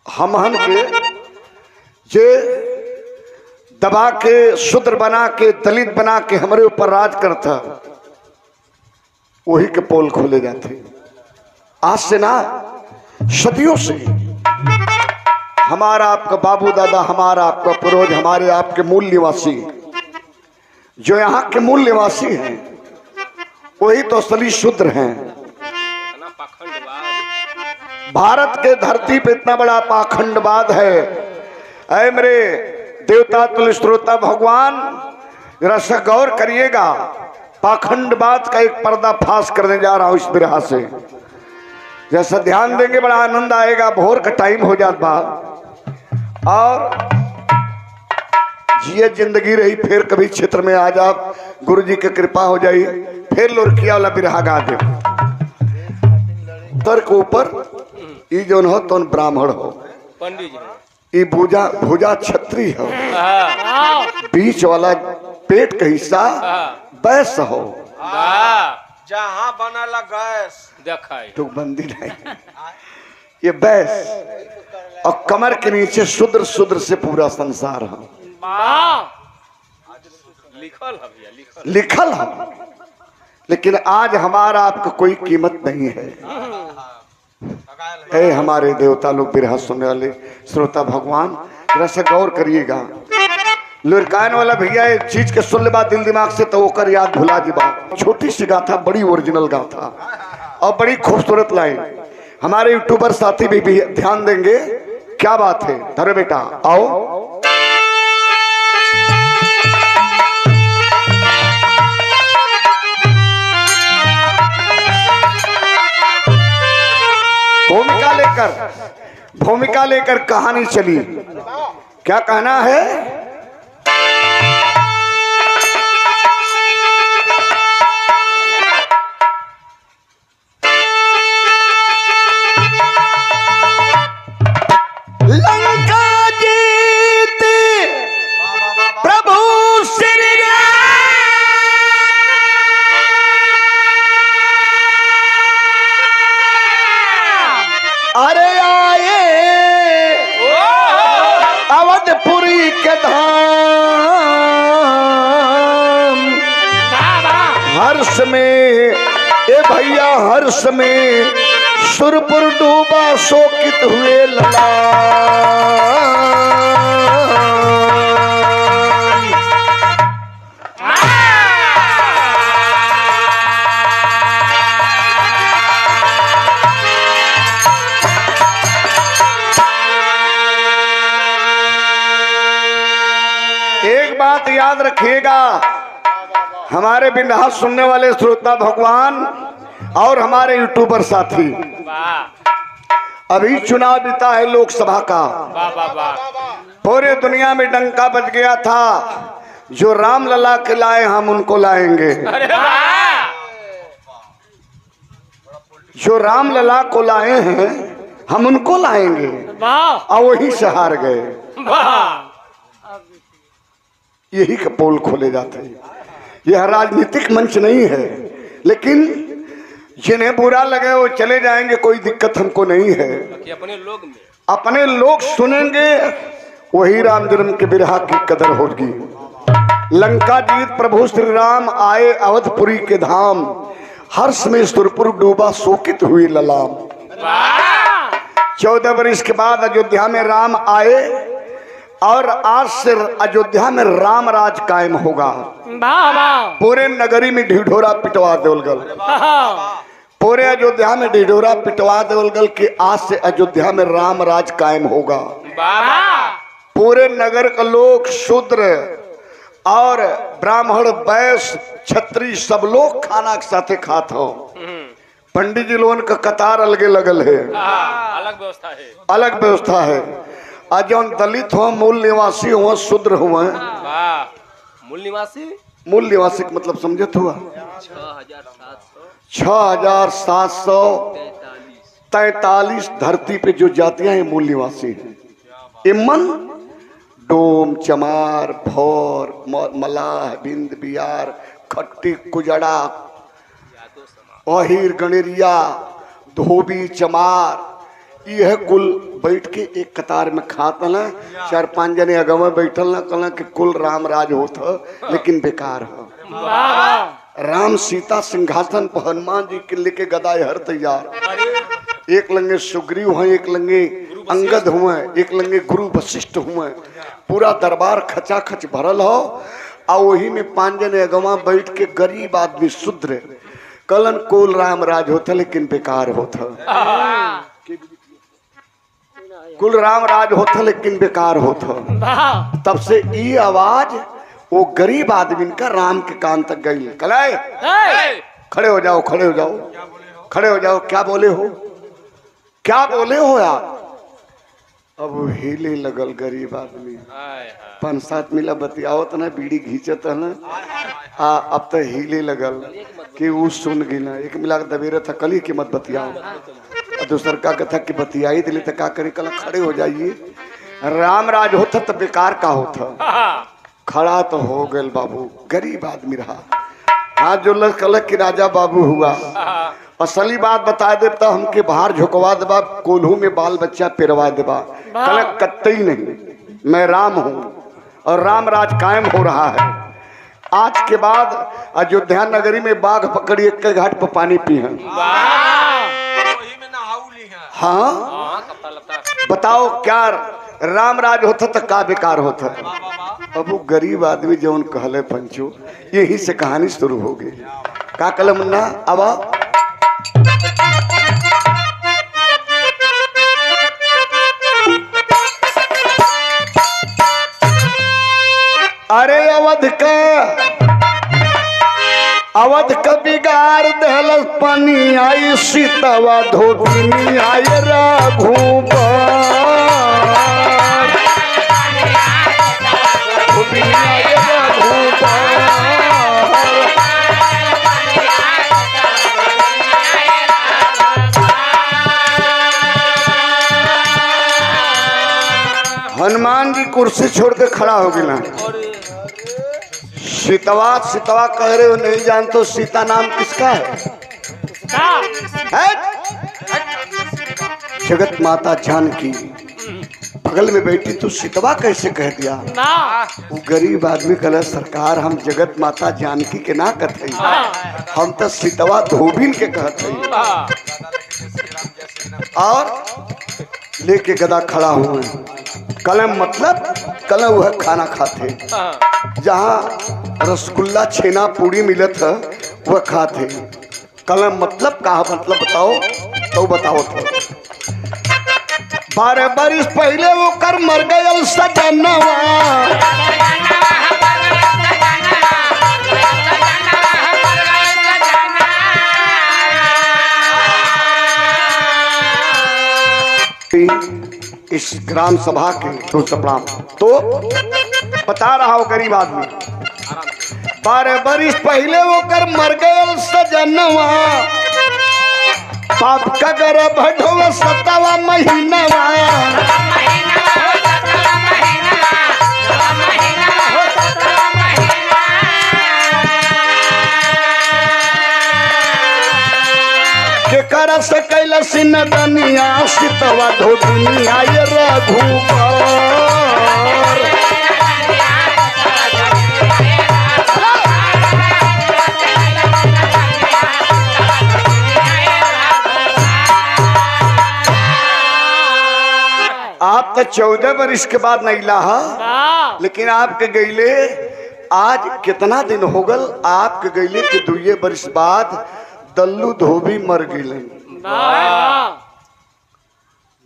हमहन के जे दबा के शूद्र बना के दलित बना के हमारे ऊपर राज करता, वही के पोल खोले जाते। आज से ना सदियों से हमारा आपका बाबू दादा, हमारा आपका पूर्वज, हमारे आपके मूल निवासी, जो यहाँ के मूल निवासी हैं, वही तो असली शूद्र हैं। भारत के धरती पे इतना बड़ा पाखंडवाद है। ऐ मेरे देवता तुल्य श्रोता भगवान, जरा सा गौर करिएगा। पाखंडवाद का एक पर्दाफाश करने जा रहा हूं इस बिरहा से। जैसा ध्यान देंगे बड़ा आनंद आएगा। भोर का टाइम हो जाता और जिए जिंदगी रही, फिर कभी क्षेत्र में आ जा, गुरु जी की कृपा हो जाई, फिर लुरकिया वाला बिरहा गा दे। तर्क ऊपर ई जो हो तो ब्राह्मण हो, पंडित जी ई भुजा छत्री हो, बीच वाला पेट का हिस्सा बैस हो, जहाँ बनला गैस देखाई तो बंदी नहीं, ये बैस। और कमर के नीचे शूद्र, शूद्र से पूरा संसार हो, लिखल है भैया, लिखल है। लेकिन आज हमारा आपका कोई कीमत नहीं है। ए हमारे देवता लोग, बिरहा सुनने वाले श्रोता भगवान, जरा सा गौर करिएगा। लुरकान वाला भैया एक चीज के सुन ले बात दिल दिमाग से तो ओकर याद भुला दिबा। छोटी सी गाथा, बड़ी ओरिजिनल गाथा और बड़ी खूबसूरत लाइन। हमारे यूट्यूबर साथी भी ध्यान देंगे। क्या बात है, धरो बेटा आओ। भूमिका लेकर कहानी चली। क्या कहना है? लंका जीत प्रभु श्री राम, अरे अवधपुरी के धाम, हर्ष में ए भैया हर्ष में सुरपुर डूबा शोकित हुए लला। एक बात याद रखिएगा, हमारे बिंदास सुनने वाले श्रोता भगवान और हमारे यूट्यूबर साथी, अभी चुनाव बीता है लोकसभा का। पूरे दुनिया में डंका बज गया था, जो राम लला के लाए हम उनको लाएंगे। जो राम लला को लाए हैं हम उनको लाएंगे, और वही से हार गए। यही का पोल खोले जाते हैं। यह राजनीतिक मंच नहीं है, लेकिन जिन्हें बुरा लगे वो चले जाएंगे, कोई दिक्कत हमको नहीं है। अपने लोग सुनेंगे, वही राम जन्म के बिरहा की कदर होगी। लंका जीत प्रभु श्री राम आए अवधपुरी के धाम, हर्ष में सुरपुर डूबा शोकित हुई ललाम। 14 वर्ष के बाद अयोध्या में राम आए और आज से अयोध्या में राम राज कायम होगा। पूरे नगरी में ढिढोरा पिटवा देवलगल, पूरे अयोध्या में ढिढोरा पिटवा देवलगल कि आज से अयोध्या में राम राज कायम होगा। पूरे नगर का लोग शूद्र और ब्राह्मण वैश्य क्षत्रिय सब लोग खाना के साथे खात हो। पंडित जी लोगों का कतार अलगे लगल है, अलग व्यवस्था है, अलग व्यवस्था है। आज जौन दलित हो, मूल निवासी हो, शूद्र हुआ, मूल निवासी, मूल निवासी का मतलब समझत हुआ 6743 धरती पे जो जातियां हैं मूल निवासी हैं। इमन, डोम, चमार, भौर, मलाह, बिंद, बियार, खट्टी, कुजड़ा, ओहिर, गणेरिया, धोबी चमार यह कुल बैठ के एक कतार में खात न, 4-5 जने अगवा बैठल न, कहला कि कुल राम राज होत ह, लेकिन बेकार ह। राम सीता सिंहासन पर, हनुमान जी के लेके गदा हर तैयार, एक लंगे सुग्रीव हुए, एक लंगे अंगद हुए, एक लंगे गुरु वशिष्ठ हुए, पूरा दरबार खचाखच भरल हो। और वही में 5 जने अगवा बैठ के गरीब आदमी शूद्र कलन कुल राम राज होता लेकिन बेकार होता, कुल राम राज होता लेकिन बेकार होता। तब से ये आवाज वो गरीब आदमी का राम के कान तक गई। कलाए खड़े हो जाओ, खड़े हो जाओ, खड़े हो जाओ, क्या बोले हो, क्या बोले हो यार। अब हिले लगल गरीब आदमी, 5-7 मिला बतियाओ तो ना, बीड़ी घींचत है ना, अब तो हिले लगल कि वो सुन गई ना। एक मिला दबेरे था कली की मत बतियाओ, और दूसर का कथा कि बतियाई दिले तो का करे, कल खड़े हो जाइए। राम राज होता तो बेकार का होता। खड़ा तो हो गए बाबू, गरीब आदमी रहा, हाथ जो कलक कि राजा बाबू हुआ। असली बात बता दे तो हमके बाहर झुकवा देबा, कोल्हू में बाल बच्चा पेरवा देबा, कलक कत्ते ही नहीं, मैं राम हूँ और राम राज कायम हो रहा है। आज के बाद अयोध्या नगरी में बाघ पकड़ी एक के घाट पर पानी पी है। हाँ बताओ क्या राम राज होता तो का बेकार होता। अब वो गरीब आदमी जौन कहले पंचो, यही से कहानी शुरू हो गई। का कहले मुन्ना, अब अरे अवध का बिगाड़ दहल पानी आई, सीतवा धोबी आई रघुबर, हनुमान जी कुर्सी छोड़ के खड़ा हो गया। सीतवा सीतवा कह रहे हो, नहीं जान तो सीता नाम किसका है? जगत माता जानकी बगल में बैठी तो सीतवा कैसे कह दिया? वो गरीब आदमी कहला, सरकार हम जगत माता जानकी के ना कहते, हम तो सीतवा धोबिन के कहते। और लेके गदा खड़ा हुए, कलम मतलब कलम वह खाना खाते, जहाँ रसगुल्ला छेना पूरी मिलत है वह खाते। कलम मतलब कहा मतलब बताओ तो बताओ तो। 12 बरिस पहले वो कर मर गयल सजनवा, इस ग्राम सभा के तो बता रहा हूँ गरीब आदमी। 12 बरिस पहले वो कर मर गयल सजनवा, पाप का गर्भ ढोवा 7वां महीनवा, के कर सकैल सिन दनिया, सीतवा धोबिनिया ये रघुबर। आप तो 14 बरिस के बाद नहीं लाहा, लेकिन आपके गईले आज कितना दिन हो गल? आपके गईले के 2 बरिस बाद दल्लू धोबी मर गए।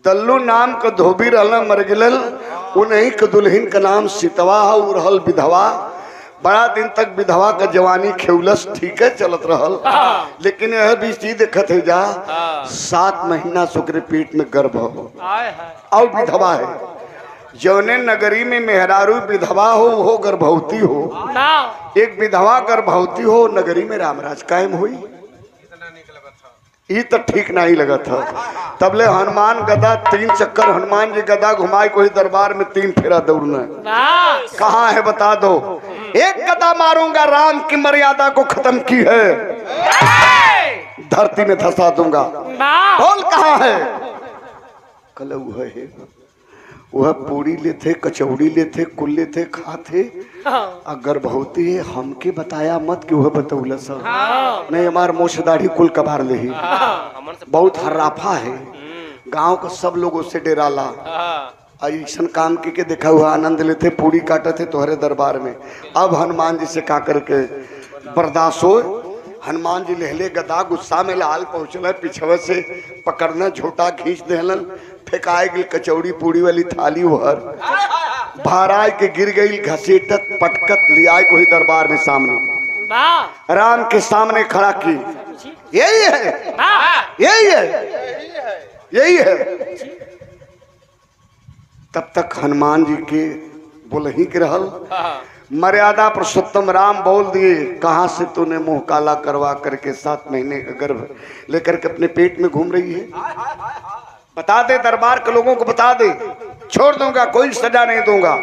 दल्लू नाम का धोबी रहला मर गए, उन्हीं के दुल्हन का नाम सीतवा है, रहल विधवा। बड़ा दिन तक विधवा का जवानी खेवलस, ठीक है चलत रहल, लेकिन यह भी चीज देखत है जा 7 महीना शुक्र पेट में गर्भ हो और विधवा है। जौने नगरी में मेहरारू विधवा हो वो गर्भवती हो, एक विधवा गर्भवती हो, नगरी में रामराज कायम हुई। ये तो ठीक नहीं लगा था। तबले हनुमान गदा 3 चक्कर, हनुमान जी गदा घुमाए कोई दरबार में 3 फेरा दौड़ना कहाँ है बता दो। एक गदा मारूंगा राम की मर्यादा को खत्म की है। धरती में धसा दूंगा। बोल कहाँ है? कल वह पूरी लेते, कचौड़ी लेते, कुल लेते, खाते। अगर बहुत ही हमके बताया मत कि वह बतौल सब नहीं, हमार मोछ दाढ़ी कुल कबार ले ही। बहुत हर्राफा है, गांव का सब लोग उससे डेराला। ऐसा काम के देखा हुआ आनंद लेते, पूरी काटे थे तोहरे दरबार में। अब हनुमान जी से का करके बर्दाश्त हो। हनुमान जी लेहले गदा, गुस्सा में लाल पहुंचल, पिछवे से पकड़ना, झोटा खींच देहलन, फेंकाए गई कचौड़ी पूरी वाली थाली उहर भाराय के गिर गई, घसीटत पटकत लिया कोई दरबार में सामने राम के सामने खड़ा की। यही है, यही है, यही है। तब तक हनुमान जी के बोलही के रहल। मर्यादा पुरुषोत्तम राम बोल दिए, कहां से तूने मुंह काला करवा करके 7 महीने का गर्भ लेकर के अपने पेट में घूम रही है? बता दे, दरबार के लोगों को बता दे, छोड़ दूंगा, कोई सजा नहीं दूंगा,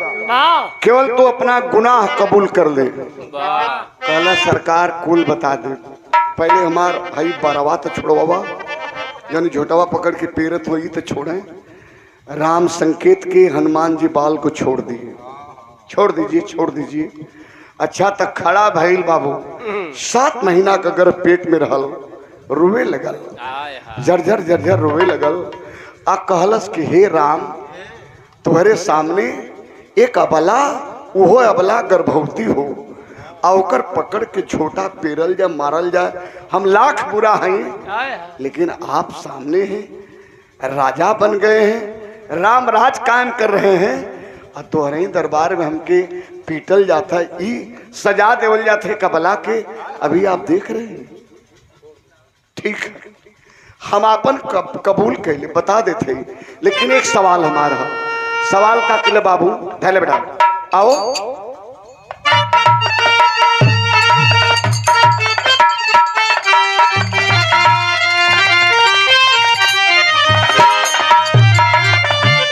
केवल तो अपना गुनाह कबूल कर ले। कहला सरकार कुल बता दे, पहले हमार भाई बारवा तो छोड़वा, यानी झोटवा पकड़ के पेरत हुई तो छोड़े। राम संकेत के हनुमान जी बाल को छोड़ दिए, छोड़ दीजिए, छोड़ दीजिए। अच्छा तक खड़ा भइल बाबू, 7 महीना का गर्भ पेट में रहल, रोवे लगल, जर्जर जर्जर रोवे लगल। आ कहलस कि हे राम, तुम्हारे सामने एक अबला, वो अबला गर्भवती हो, आकर पकड़ के छोटा पेरल जाए, मारल जाए, हम लाख बुरा हैं, लेकिन आप सामने हैं, राजा बन गए हैं, राम राज कायम कर रहे हैं, और तोहरे दरबार में हमके पीटल जाता है, ई सजा देवल जाते है कबला के। अभी आप देख रहे हैं, ठीक है, हम अपन कबूल कैले, बता देते, लेकिन एक सवाल हमारा, सवाल का किले बाबू धैले बेटा आओ।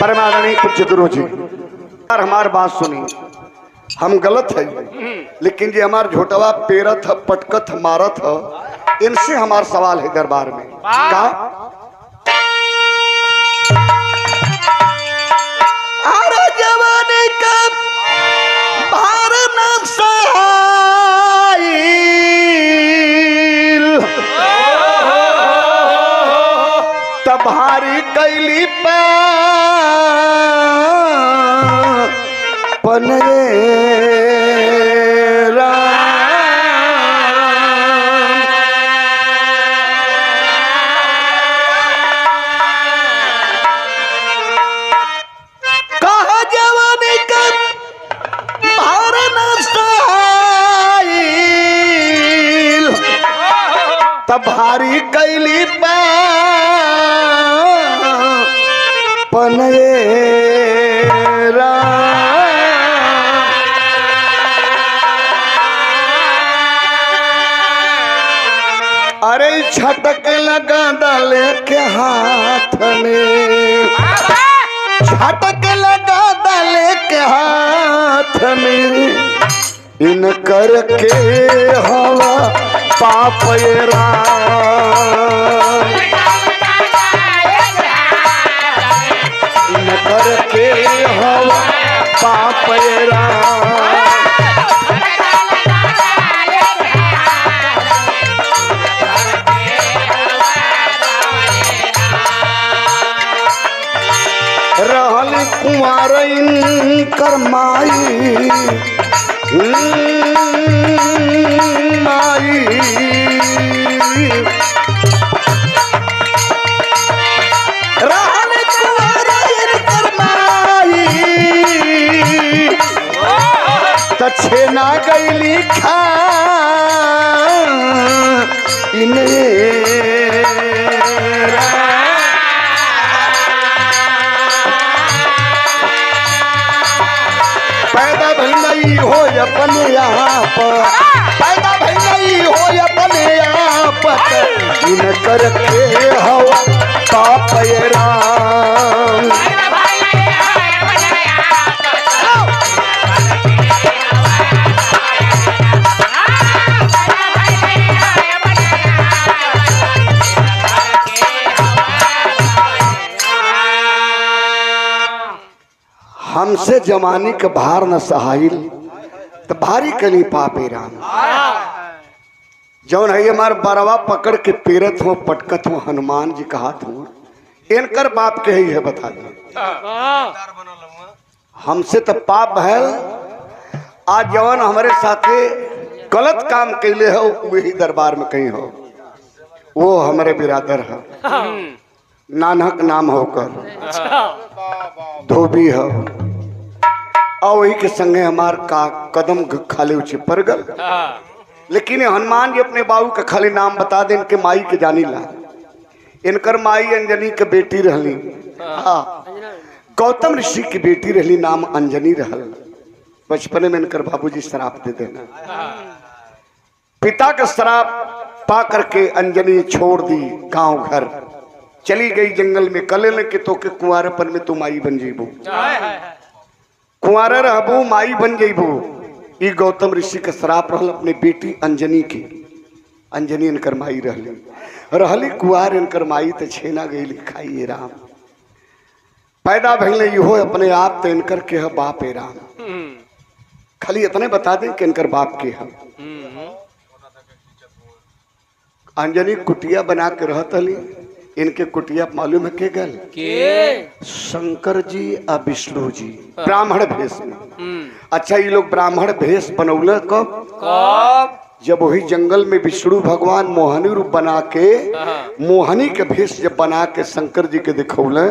परमानंद पूज्य गुरु जी, हमार बात सुनी, हम गलत है, लेकिन जो हमार झोटवा पेरत है, पटकत है, मारत है, इनसे हमार सवाल है दरबार में। का अरे जवानी का भार न सहाइल, तब भारी कैली पने भारी कैली पनेरा। अरे छटक लगा डाले के हाथ में, छटक लगा डाले के हाथ में, इन करके हवा पाप इन करके हवा पाप रहल कुंवर कर माई माई, रहल कुंवर कर माई, तछेना गईली खा इन्हें पैदा भई नहीं हो अपने यहाँ पर, पैदा भई नहीं हो अपने यहाँ पर, इन करके हवा पाप राम। हमसे जमानी के भार न सहाइल तो भारी कली पापे राम। जौन है हमार बरवा पकड़ के पेरत हो पटकत हो हनुमान जी कहा हूँ इनकर बाप के ही है बता दे। हमसे तो पाप है आज जवान हमारे साथे गलत काम कैले हो वही दरबार में कहीं हो वो हमारे बिरादर है नानक नाम होकर धोबी हो और वही के संगे हमार का कदम खाली ऊंचे पर गल। लेकिन हनुमान जी अपने बाबू का खाली नाम बता दे इनके माई के जानी ला इनकर माई अंजनी के बेटी रहली। हाँ गौतम ऋषि की बेटी रहली नाम अंजनी रहल। बचपने में इनकर बाबूजी शराब दे देना पिता का शराब पा करके अंजनी छोड़ दी गांव घर चली गई जंगल में कले के तो के कुंवारेपन में तू माई बन जेबू कुंवारे रहबू माई बन जेबू। ई गौतम ऋषि का श्राप रहल अपने बेटी अंजनी की। अंजनी इनकर माई रहली कुंवार इनकर माई तो छेना गई खाई राम पैदा भइले इहो अपने आप तो इनकर के है बाप ए राम। खाली इतने बता दें कि इनकर बाप के है। अंजनी कुटिया बना के रहत हली इनके कुटिया मालूम है के गल के शंकर जी और विष्णु जी ब्राह्मण भेष में। अच्छा ये लोग ब्राह्मण भेष बनौले कब जब वही जंगल में विष्णु भगवान मोहनी रूप बना के मोहनी के भेष जब बना के शंकर जी के दिखौले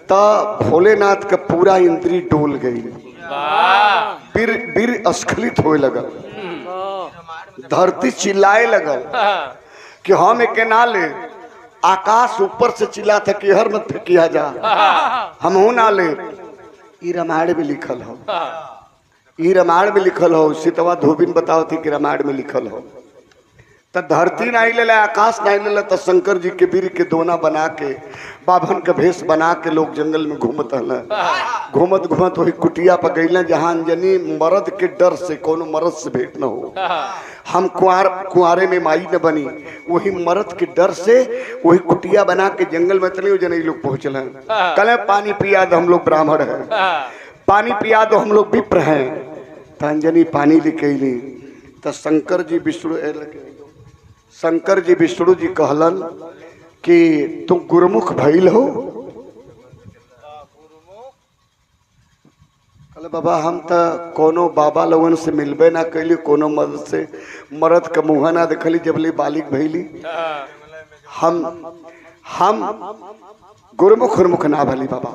तब भोलेनाथ का पूरा इंद्री डोल गई बीर अस्खलित होए लगल धरती चिल्लाए लगल कि हम एक ना ले आकाश ऊपर से चिल्ला था कि हर मत फेंकिया जा हम हूं ना ले। ई रामायण में लिखल हो ई रामायण में लिखल हो सीतवा धोबिन बताओ थी कि रामायण में लिखल हो तो धरती नहीं ले आकाश नहीं ले तो शंकर जी के वीर के दोना बना के बाभन के भेष बना के लोग जंगल में घूमत घूमत घूमत वही कुटिया पर गई जहाँ अंजनी मर्द के डर से कोनो मर्द से भेंट न हो हम कुआरे में माई न बनी वही मर्द के डर से वही कुटिया बना के जंगल में चले जन लोग पहुंचल हैं कल पानी पिया दो हम लोग ब्राह्मण है पानी पिया दो हम लोग विप्र हैं तो अंजनी पानी लेके ली तो शंकर जी विष्णु जी कहलन कि तुम गुरुमुख भइल हो। कहले बाबा हम तो कोनो बाबा लोगन से मिलबे ना कैली कोनो मर्द के मुँह ना देखली जबली बालिक भइली हम गुरुमुख ना भली बाबा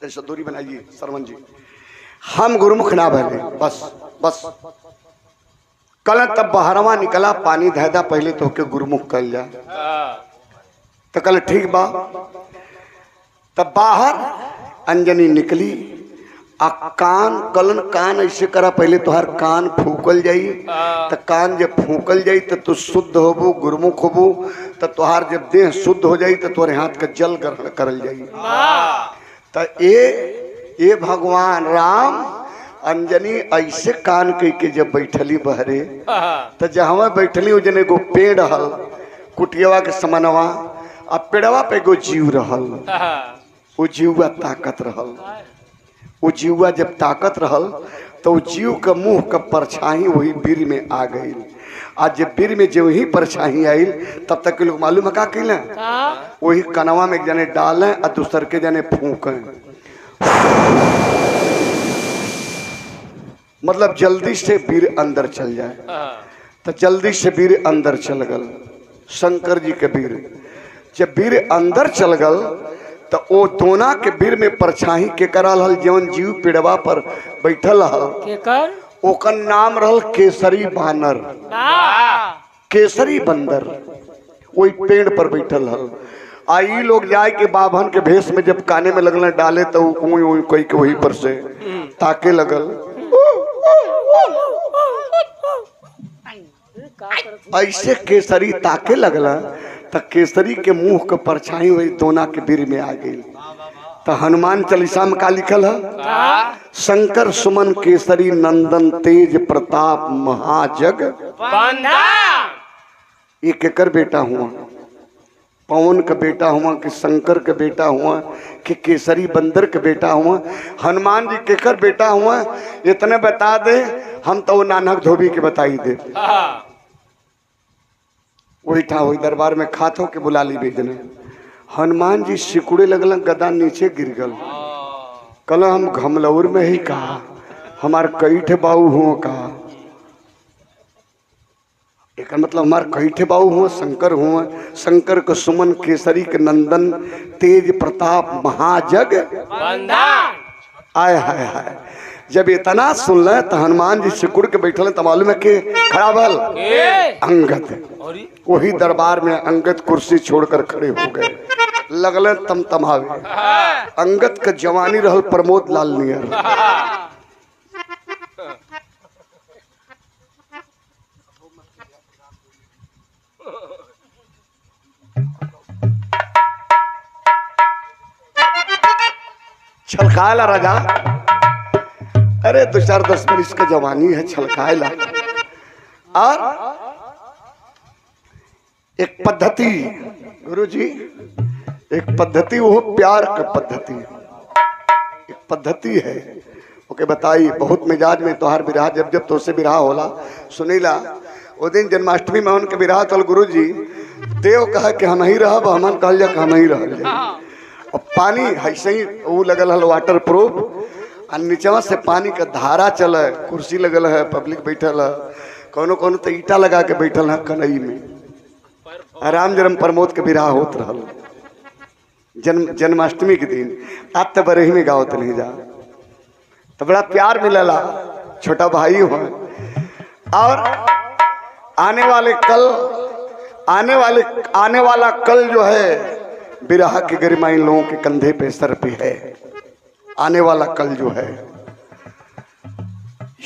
ऐसा दूरी बनाइए सरवन जी हम गुरुमुख ना भले बस कल तब बहरवा निकला पानी धैदा पहले तो के गुरुमुख कल जा तो कल ठीक बा तब बाहर अंजनी निकली आ कान ऐसे करा पहले तुहार कान फूकल जाई तो कान जब फूकल जाई तो तू शुद्ध होबू गुरुमुख होबू तो तुहार जब देह शुद्ध हो जाई तो तुम्हारे हाथ का जल ग्रहण करल जाई। तो ये भगवान राम अंजनी ऐसे कान कह के जब बैठली बहरे तो जहाँ बैठली वो जने एगो पेड़ हल कुटियावा के समनवा आ पेड़वा पे एगो जीव रहल वो जीवा ताकत रहल वो जीवा जब ताकत रहल तो वो जीव का मुंह का परछाई वही बीर में आ गई। आज जब बीर में जो ही परछाई आई तब तक के लोग मालूम है का कैले वही कनवा में एक जने डालें और दूसर के जने फूकें मतलब जल्दी से वीर अंदर चल जाए तो जल्दी से वीर अंदर चल गल। शंकर जी के वीर जब वीर अंदर चल गल तो ओ दोना के वीर में परछाई के करल हल जौन जीव पेड़वा पर बैठल हल ओकर नाम रहल केसरी बानर केसरी बंदर वही पेड़ पर बैठल हल। आई लोग जाए के बाभन के भेष में जब काने में लगल डाले तो कोई के वही पर से ताके लगल ऐसे केसरी ताके लगला तो केसरी के मुंह के परछाई वही दोना के बीर में आ गई। तो हनुमान चालीसा में का लिखल है शंकर सुमन केसरी नंदन तेज प्रताप महाजग एक एकर बेटा हुआ पवन का बेटा हुआ कि शंकर का बेटा हुआ कि केसरी बंदर का बेटा हुआ, हनुमान जी केकर बेटा हुआ, इतने बता दे हम तो वो नानक धोबी के बताई दे। वही था, वही दरबार में खातों के बुला ली बेजने। हनुमान जी सिकुड़े लगल, गदा नीचे गिर गल। कल हम घमलौर में ही कहा हमार कई ठे बाऊ हुआ कहा, एक मतलब हमार कई ठे बाऊ हुआ शंकर हुआ, शंकर के सुमन केसरी के नंदन तेज प्रताप महाजग आय हाय हाय। जब इतना सुन ले तो हनुमान जी सिकुड़ के बैठल तो मालूम है कि खड़ा भल अंगद। वही दरबार में अंगद कुर्सी छोड़कर खड़े हो गए, लगल तमतमावे। अंगद का जवानी रहल प्रमोद लाल नियर। छलकायला राजा, अरे 2-4-10 बरिस का जवानी है, छलकायला। और एक पद्धति गुरुजी, एक पद्धति वो प्यार का पद्धति, एक पद्धति है ओके बताई। बहुत मिजाज में तोहार बिरहा, जब जब तो से बिरहा होला सुनीला। वो दिन जन्माष्टमी में उनके बिरहा तल गुरुजी देव कहा कि हम ही रहब, हमन कहल जा हम ही रह जाए। और पानी ऐसे ही वो लगल है वाटर प्रूफ, और नीचवा से पानी का धारा चल, कुर्सी लगल है, पब्लिक बैठल है, कोनो कोनो तो ईटा लगा के बैठल है कनई में। राम जन्म प्रमोद के बिरहा होत रहल जन्माष्टमी के दिन। आज तो बरही में गावत नहीं जा, तो बड़ा प्यार मिलला, छोटा भाई हो। और आने वाला कल जो है बिरहा की गरिमा इन लोगों के कंधे पे सर पे है। आने वाला कल जो है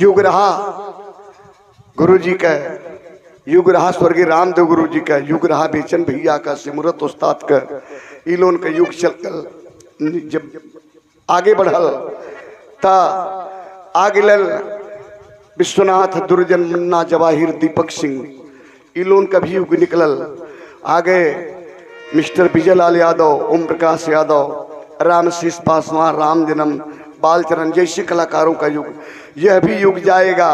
युग रहा गुरु जी का, युग रहा स्वर्गीय रामदेव गुरु जी का, युग रहा बेचन भैया का, सिमरत उस्ताद का। इन लोगों का युग चल जब आगे बढ़ल ता आगे लल विश्वनाथ, दुर्जन, मुन्ना, जवाहिर, दीपक सिंह, इन लोगों का भी युग निकलल। आगे मिस्टर विजय लाल यादव, ओम प्रकाश यादव, रामशीष पासवान, राम जन्म, बालचरण जैसे कलाकारों का युग। यह भी युग जाएगा।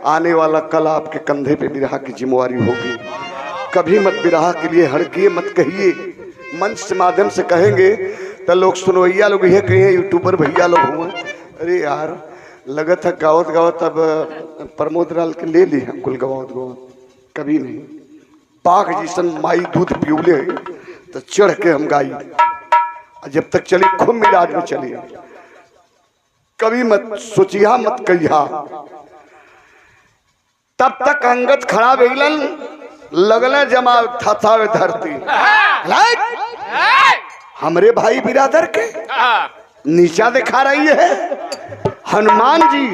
आने वाला कल आपके कंधे पे बिरहा की जिम्मेवारी होगी। कभी मत बिरहा के लिए हड़किए, मत कहिए। मंच के माध्यम से कहेंगे तो लोग सुनवैया लोग यह कहिए यूट्यूबर भैया लोग हुए, अरे यार लगत है गावत गावत अब प्रमोद लाल के ले ली हम कुल गवावत गवावत। कभी नहीं, पाक जिसन माई दूध पिउले तो चढ़ के हम गाई, जब तक चली खूब मिजाज में चली। कभी मत सोचिया, मत कहिया। तब तक अंगद खड़ा बेगलन, लगले जमा थथावे धरती। हमरे भाई बिरादर के नीचा दिखा रही है। हनुमान जी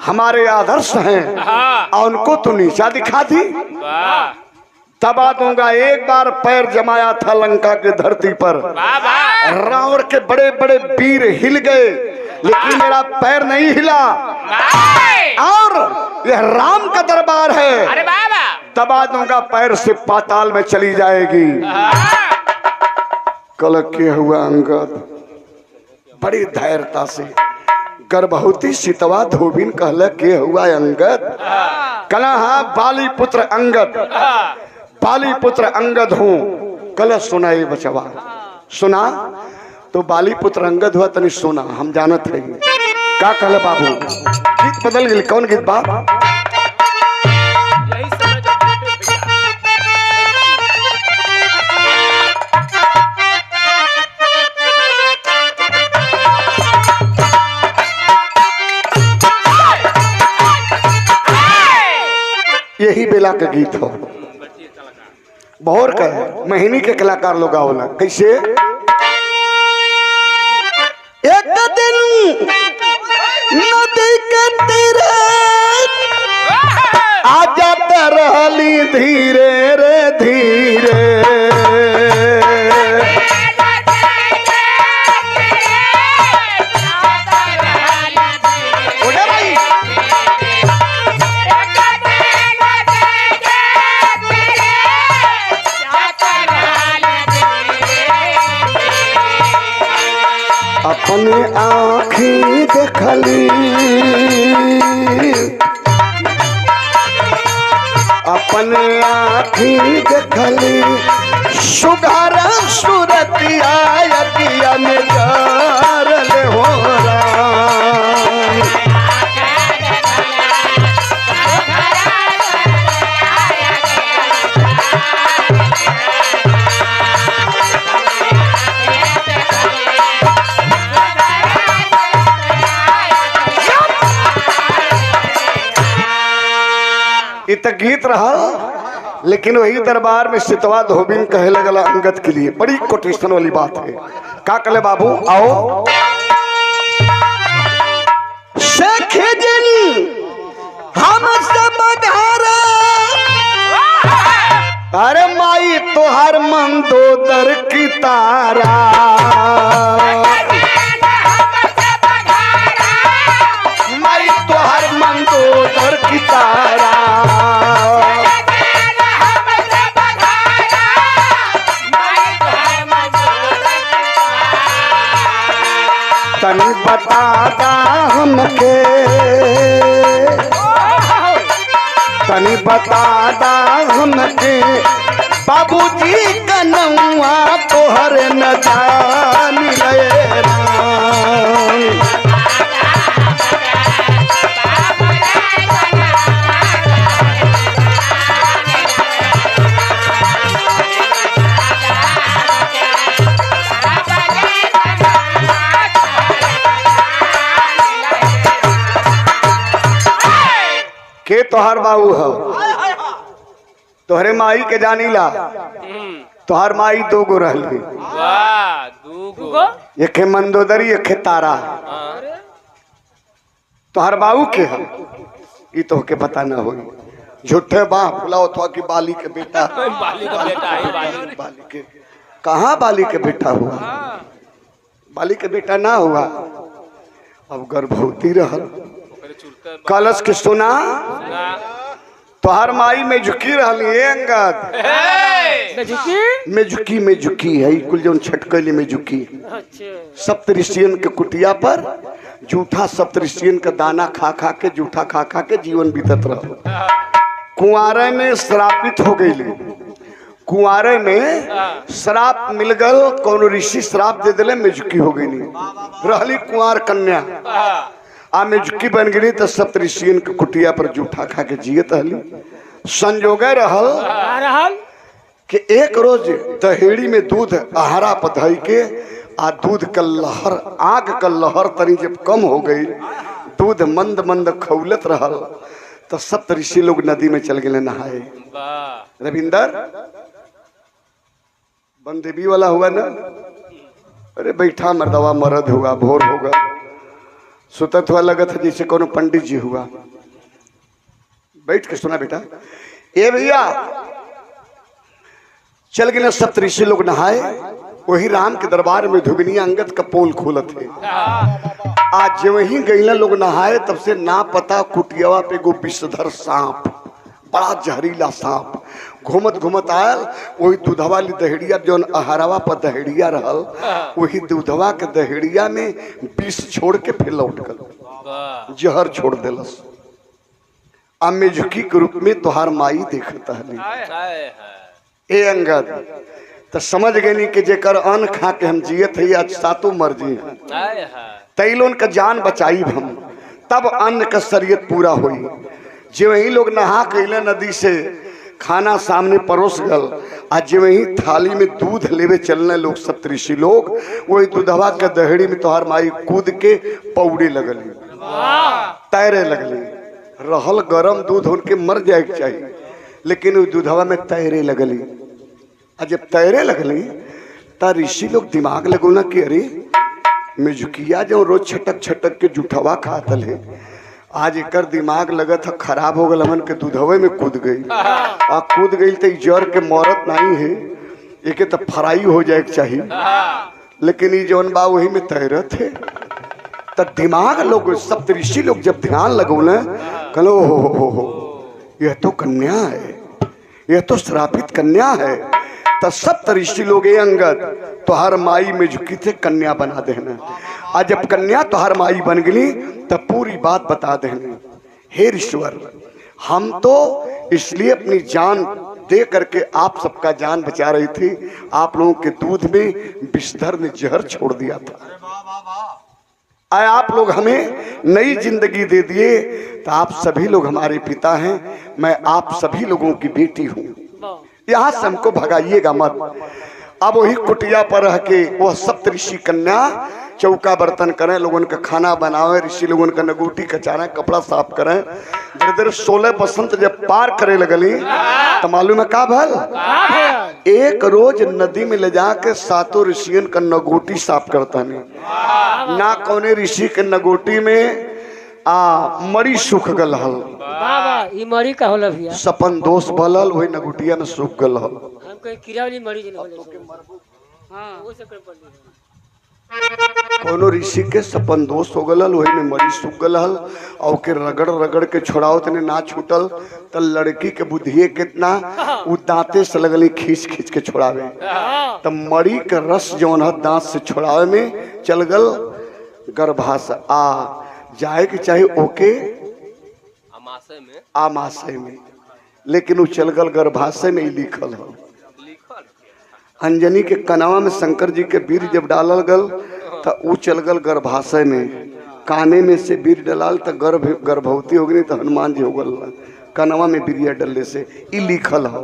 हमारे आदर्श हैं और उनको तो नीचा दिखा दी। तबा दूंगा, एक बार पैर जमाया था लंका के धरती पर, रावण के बड़े बड़े वीर हिल गए, लेकिन मेरा पैर नहीं हिला। और यह राम का दरबार है, दबा दूंगा पैर से पाताल में चली जाएगी। कल के हुआ अंगद बड़ी धैर्यता से, गर्भवती सीतवा धोबिन कहल के हुआ अंगद। कला हाँ बाली पुत्र अंगद, बाली पुत्र अंगद हूँ। कल सुना ये बचवा, सुना तो बाली पुत्र अंगद हुआ तनी सुना, हम जानत है का कहल बाबू। गीत बदल गई, कौन गीत बाप? यही बेला का गीत हो, बहुत का है, महीनी के कलाकार लोग आओला। कैसे? एक दिन नदी के तीरे आ जाता रहली धीरे रे धीरे, अपने आँखी देखली अपने आँखी देखली सुघर सूरतिया यदिया में जारल हो इत गीत रहा, लेकिन वही दरबार में सितवा धोबिन कहे लगला अंगद के लिए। बड़ी कोटेशन वाली बात है। का कले बाबू आओ सखे जिन हम सब धारा, अरे माई तोहर मंदोदर की तारा, माई तोहर मंदोदर की तारा, तनी बतादा हमके, तनी बतादा हमके बाबूजी का नौआ तोहर न जानी ले के तोहर बाबू हो, तोहरे माई के जानीला। तोहर माई दो गो रहली, एक मंदोदरी एक तारा। तोहर बाबू के हो ये तो के पता ना हो, झूठे बाप बुलाओ तो कि बाली के बेटा, बाली का बेटा है, बाली के कहाँ बाली के बेटा हुआ, बाली के बेटा ना हुआ। अब गर्भवती रहल कलश के सुना तोहर माई में झुकी रहली अंगद में झुकी है कुल जौन छटकली में झुकी। सप्तऋषियन के कुटिया पर जूठा सप्तऋषियन का दाना खा खा के जूठा खा खा के जीवन बीतत रहो। कुंवारे में श्रापित हो गई, कुंवारे में श्राप मिल गल, कौन ऋषि श्राप दे दिले में झुकी हो गई रहली कुंवार कन्या। आ में झुकी बन गई तो सप्तऋषियन के कुटिया पर जूठा खा के जियत रहली। संजोगे रहल कि एक रोज दहेड़ी में दूध आहारा पधई के आ दूध का लहर आग का लहर तनी जब कम हो गई, दूध मंद मंद खौलत रहल तो सप्तऋषि लोग नदी में चल गए नहाए। रविंदर बंदेवी वाला हुआ ना, अरे बैठा मर्दवा मरद हुआ, भोर होगा सुतत हुआ लगत है जैसे कोनो पंडित जी हुआ। बैठ के सुना बेटा। ए भैया चल गए सप्तऋषि लोग नहाए, वही राम के दरबार में धुगनिया अंगद का पोल खोलत है। आज जब वही गईला लोग नहाए तब से ना पता कुटियावा पे गो विषधर सांप, बड़ा जहरीला सांप घूमत घूमत आयल। वही दूधवा वाली दहेड़िया जौन अहरावा पर दहेड़िया रहल, वही दूधवा के दहेड़िया में विष छोड़ के फिर लौट गल, जहर छोड़ दिलस। अम्मे झुकी के रूप में तोहार माई देखता है। ए अंगद तो समझ गई कि जेकर अन्न खा के हम जियत है आज सातों मर जी तैलोन का जान बचाई हम, तब अन्न का शरीयत पूरा हुई। जे वही लोग नहा कैले नदी से खाना सामने परोस गल, आज जे वही थाली में दूध लेवे चलने लोग सप्तऋषि लोग, वही दूधवा के दहेड़ी में तोहार माई कूद के पौड़े लगली, तैरे लगली। रहल गरम दूध उनके मर जाए के चाहिए, लेकिन वो दूधवा में तैरे लगली। आज जब तैरे लगली त ऋषि लोग दिमाग लगो ना कि अरे मिजुकिया जो रोज छटक छटक के जूठवा खातल है, आज एकर दिमाग लगत है खराब हो गल, हमन के दूधवे में कूद गई। आ कूद गई तो जर के मौरत नहीं है, एक तो फ्राई हो जाए के चाहिए, लेकिन ये जौन बा वही में तैरत है। तो दिमाग लोग सप्तऋषि लोग जब ध्यान लगौले कहलो हो यह तो कन्या है, यह तो श्रापित कन्या है। तो सप्तऋषि लोग ए अंगद तोहर माई में झुकी थे कन्या बना देना। आज जब कन्या तोहर माई बन गई तब पूरी बात बता देंगे। हे ईश्वर, हम तो इसलिए अपनी जान दे करके आप सबका जान बचा रही थी, आप लोगों के दूध में विषधर ने जहर छोड़ दिया था। आए आप लोग हमें नई जिंदगी दे दिए, तो आप सभी लोग हमारे पिता हैं, मैं आप सभी लोगों की बेटी हूँ, यहाँ से हमको भगाइएगा मत। अब वही कुटिया पर रह के वह सप्तऋषि कन्या चौका बर्तन करें, लोगों का खाना बनावे, ऋषि लोगों का नगोटी कचारें, कपड़ा साफ करें। धीरे धीरे 16 बसंत जब पार करे लगली तो मालूम है का भल, एक रोज नदी में ले जाके 7 ऋषियन का नगोटी साफ करता नहीं ना, कौने ऋषि के नगोटी में मरी सूख गल हल, बाबा ई मरी का होला भैया, सपन दोष बलल वही नगोटिया में सूख गल हल। हम कहीं कीड़ा वाली मरी जन होला। हां वो से कर पड़ कोनो ऋषि के सपन दोष हो गल वही में मरी सूख गल हल, और के रगड़ रगड़ के छोड़ाओ तने ना छूटल त लड़की के बुद्धिए कितना उ दांते से लगली खींच खींच के छोड़ावे, त मरी के रस जौन है दांत से छोड़ावे में चल गल गर्भाशय आ जाए के चाहे ओके आमाशय में, लेकिन वो चल गल गर्भाशय में ही लिखल हो। अंजनी के कनावा में शंकर जी के वीर जब डालल गल तो वो चल गल गर्भाशय में, काने में से वीर डलाल तो गर्भवती हो गई, तो हनुमान जी हो गल कनावा में वीरिया डलने से ई लिखल हो।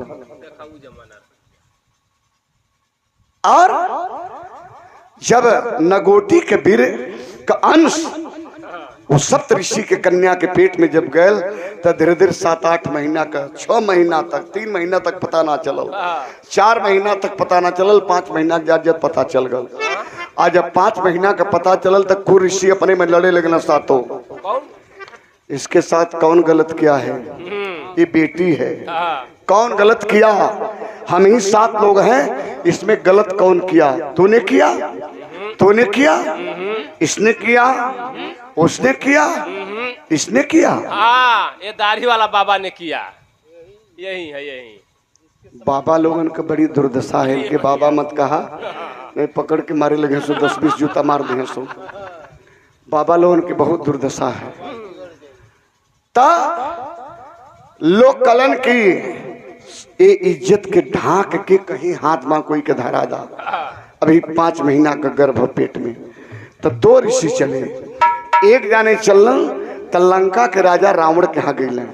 और जब नगोटी के वीर का अंश वो सप्तऋषि के कन्या के पेट में जब गए तो धीरे धीरे 7-8 महीना का, 6 महीना तक, 3 महीना तक पता ना चलल, 4 महीना तक पता ना चलल, 5 महीना जब पता चल गल। आज जब 5 महीना का पता चलल तक कुर ऋषि अपने में लड़े लगना सातों, इसके साथ कौन गलत किया है, ये बेटी है, कौन गलत किया, हम ही 7 लोग हैं, इसमें गलत कौन किया, तूने किया, तूने किया, इसने किया, उसने किया, इसने किया, ये दाढ़ी वाला बाबा ने किया, यही है यही। बाबा लोगन का बड़ी दुर्दशा है, इनके बाबा मत कहा, नहीं पकड़ के मारे लगे सो 10-20 जूता मार दे सो, बाबा लोगन की बहुत दुर्दशा है। ता लोग कलन की ये इज्जत के ढांक के कहीं हाथ में कोई के धरा दा। अभी 5 महीना का गर्भ पेट में, तो 2 ऋषि चले, एक जाने चलन तो लंका के राजा रावण के यहाँ गए,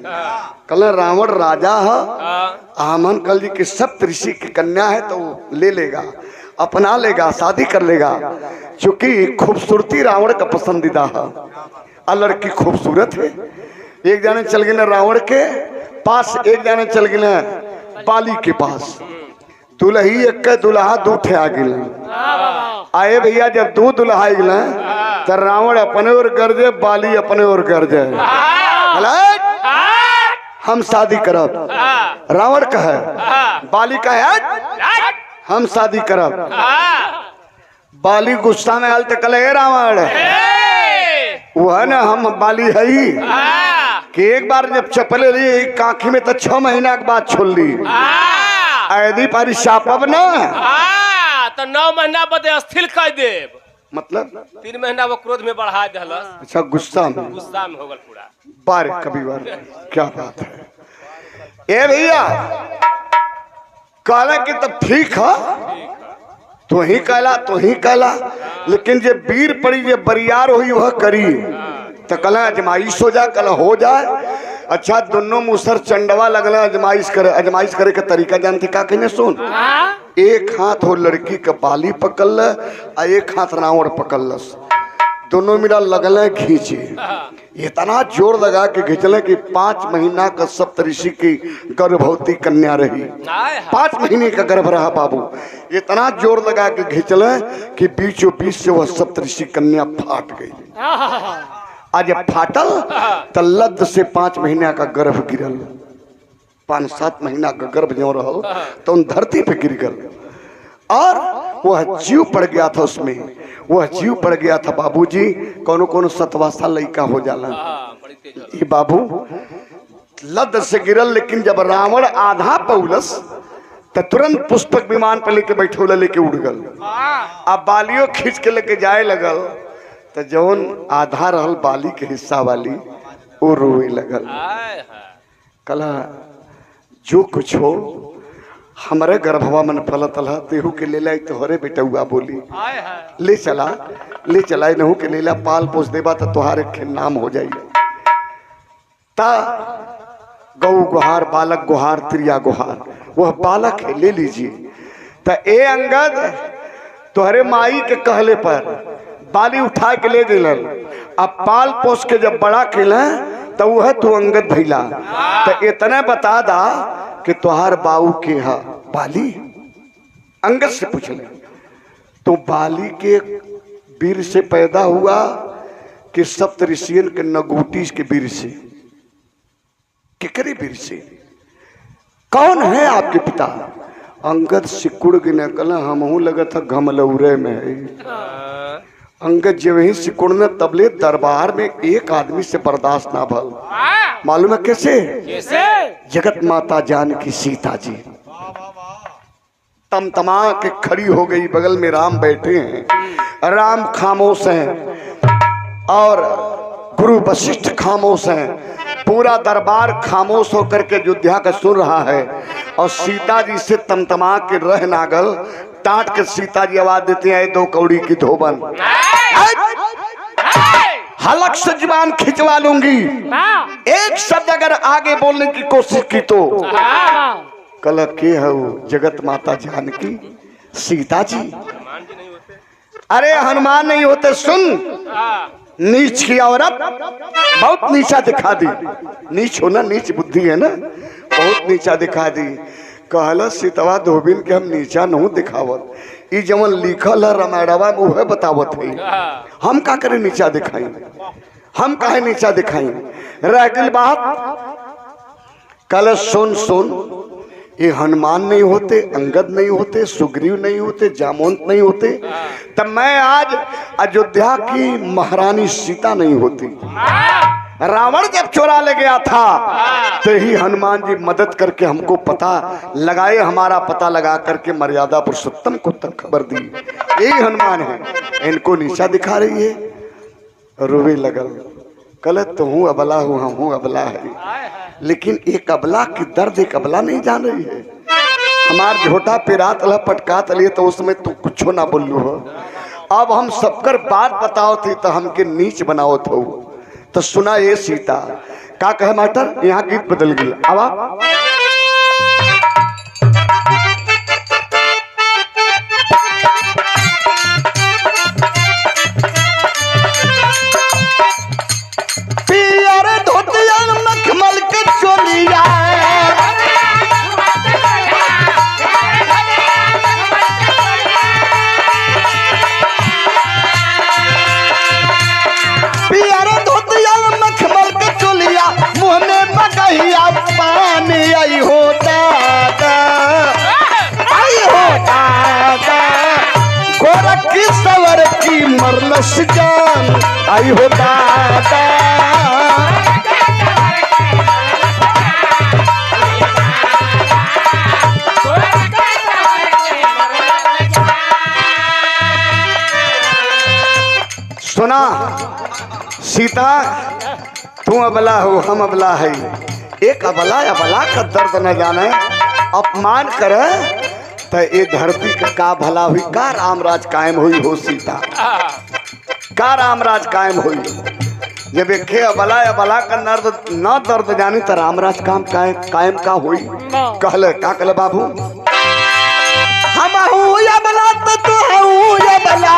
कल रावण राजा है, हमन कल जी के सप्तऋषि की कन्या है तो ले लेगा, अपना लेगा, शादी कर लेगा, क्योंकि खूबसूरती रावण का पसंदीदा है, और लड़की खूबसूरत है। एक जाने चल गए रावण के पास, एक जाने चल गए बाली के पास, दुल्ही एक दुल्हा 2 ठे आ गए। आए भैया जब 2 दुल्हा आ गए तो रावण अपने और गर्जे, बाली अपने और गर्जे, हम शादी करब, रावण कहे, बाली कहे हम शादी करब। बाली गुस्सा में आल तो कले रावण वो है ना, हम बाली है कि एक बार जब चपले ली काखी में तो 6 महीना के बाद छोड़ ली, यदि पारी शापब ना तो 9 महीना बाद अस्थिर कर देव, मतलब 3 महीना वो क्रोध में बढ़ा दहलस, अच्छा गुस्सा में हो गल पूरा बार कभी बार, क्या बात है ये भैया, कहला कि तब ठीक है, तो ही कहला, लेकिन जे वीर पड़ी जे बरियार हुई वह करी, तो कल अजमाइश हो जाए, कल हो जाए। अच्छा दोनों मुसर चंडवा लगल अजमाइश करे के तरीका जानते का कहने सुन, एक हाथ हो लड़की के बाली पकड़ और एक हाथ रावण पकड़लस, दोनों मिला लगल खींचे, इतना जोर लगा के खींचल कि 5 महीना का सप्तऋषि की गर्भवती कन्या रही, 5 महीने का गर्भ रहा बाबू, इतना जोर लगा के खींचल कि बीचों बीच से वह सप्तऋषि कन्या फाट गई। आज फाटल तो लद से 5 महीना का गर्भ गिरल, 5-7 महीना का गर्भ जो रहल तो उन धरती पे गिर गल, और वह जीव पड़ गया था उसमें, वह जीव पड़ गया था बाबूजी, कोनो 7 लड़का हो जाला ये बाबू, लद से गिरल। लेकिन जब रावण आधा पौलस तो तुरंत पुष्पक विमान पर लेके बैठोला लेके उड़ गल, अब बालियों खींच के लेके जाए लगल, तो जौन आधा रहल बाली के हिस्सा वाली वो रोए लगल। कला जो कुछ हो हमारे गर्भवा मन फलत रहा तेहू के ले लाई तोहरे बेटुआ बोली ले चला नहू के लेला पाल पोस देबा तो तुहारे के नाम हो जाई। ता गौ गुहार बालक गुहार त्रिया गुहार वह बालक है ले लीजिए। तो ए अंगद तोहरे माई के कहले पर बाली उठा के ले दिलन। अब पाल पोस के जब बड़ा कैला तो वह तू अंगद भैला। तो इतना बता दा कि तुहार बाऊ के हा बाली। अंगद से पूछ ले तो बाली के वीर से पैदा हुआ कि सप्तऋषियन के नगूटी के वीर से? किकरे वीर से? कौन है आपके पिता? अंगद सिकुड़ गिने कला हमहू लगा था घमलौरे में है। अंगद जब ही सिकुड़ने तबले दरबार में एक आदमी से बर्दाश्त ना भल। मालूम है कैसे? जगत माता जानकी सीता जी तमतमा के खड़ी हो गई। बगल में राम बैठे हैं। राम खामोश हैं और गुरु वशिष्ठ खामोश हैं। पूरा दरबार खामोश होकर के अयोध्या का सुन रहा है। और सीता जी से तमतमा के रह नागल टाट के सीता जी आवाज देते हैं 2 कौड़ी की धोबन हलक से जुबान खिंचवा लूंगी। एक शब्द अगर आगे बोलने की कोशिश की तो कल के है वो जगत माता जानकी सीता जी। अरे हनुमान नहीं होते। सुन नीच की औरत बहुत नीचा दिखा दी। नीच हो ना, नीच बुद्धि है ना, बहुत नीचा दिखा दी। कहला सीतवा धोबिन के हम नीचा नहीं दिखावत। ई जवन लिखल है रामायणवा में वह बतावत है। हम का करे नीचा दिखाई? हम काहे नीचा दिखाई? रह गई बात। कल सुन ये हनुमान नहीं होते, अंगद नहीं होते, सुग्रीव नहीं होते, जामवंत नहीं होते, तब मैं आज अयोध्या की महारानी सीता नहीं होती। रावण जब चोरा ले गया था तो ही हनुमान जी मदद करके हमको पता लगाए, हमारा पता लगा करके मर्यादा पुरुषोत्तम को तक खबर दी। यही हनुमान है। इनको नीचा दिखा रही है। रोवे लगल कल तो हूँ अबला हूँ, हम हूँ अबला है। लेकिन एक अबला की दर्द एक अबला नहीं जान रही है। हमार झोटा पिरात ला पटकात लिए तो उसमें तू कुछ ना बोलू हो। अब हम सबकर बात बताओ थी तो हमके नीच बनाओ थो। तो सुना ये सीता का कहे मास्टर, यहाँ गीत बदल गया। अब मखमल के चोलिया पियर धोतिया मखमल के चोलिया मुँह में मगहिया पानी। आई हो दादा, आई हो दादा, गोरख की सवर की मरलस जान। आई हो दादा, सुना सीता तू अबला हो हम अबला है। एक अबला का दर्द न जाने, अपमान करे तो ये धरती का भला हुई। का रामराज कायम हुई हो सीता? का रामराज कायम हुई? जब एक अबला का न दर्द जानी तो रामराज कायम का हुई? कहले का कहले बाबू, हम हूँ अबला तो तू हूँ अबला।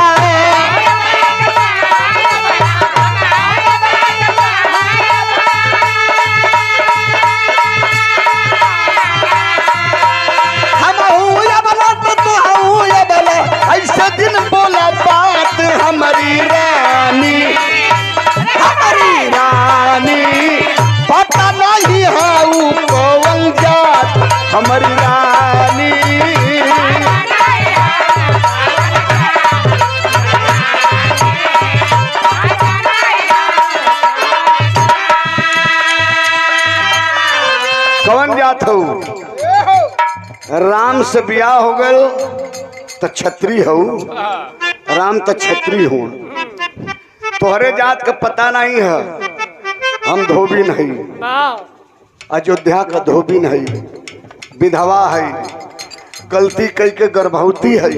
ऐसे दिन बोला बात हमारी रानी, हमारी रानी, पता नहीं है कौन जात हमारी रानी। कौन जात हो? राम से ब्याह हो गए तो छत्री हो। राम तो छत्री हो। तोहरे जात का पता नहीं है, हम धोबी नहीं, अयोध्या का धोबी नहीं, विधवा है, गलती कई के गर्भवती है।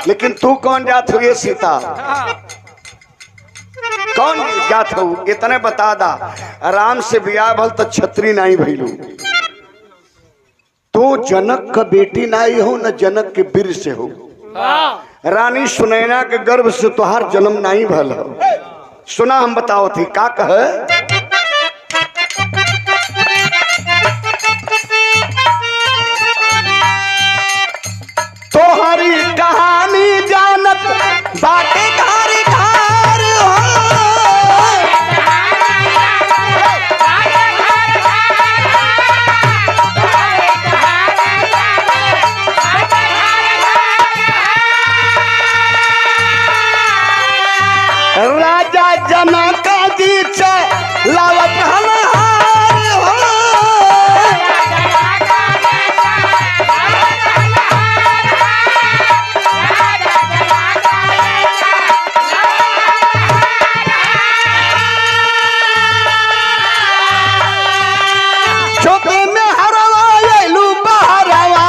लेकिन तू कौन जात हो ये सीता, कौन जात हो इतने बता दा। राम से बियाह भल तो छत्री नहीं भइलू, तू जनक का बेटी नहीं हो न जनक के वीर से हो, रानी सुनैना के गर्भ से तुहार जन्म नहीं भल हो। सुना हम बताओ थी का कहे, तोहरी कहानी जानत बाटे घर घर हो, राजा जनक जी लावत हलहार हो, चौके में हरवा एलू बहरवा,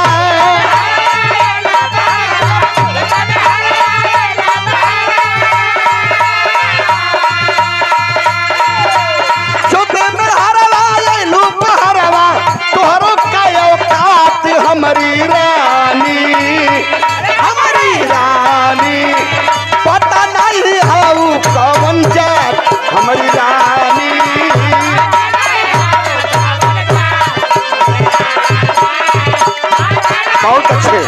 चौके में हरवा एलू बहरवा, तोहरो कायो कात हमारी रानी, हमारी रानी, पता नहीं हाउ कौन जात हमारी रानी। बहुत अच्छे,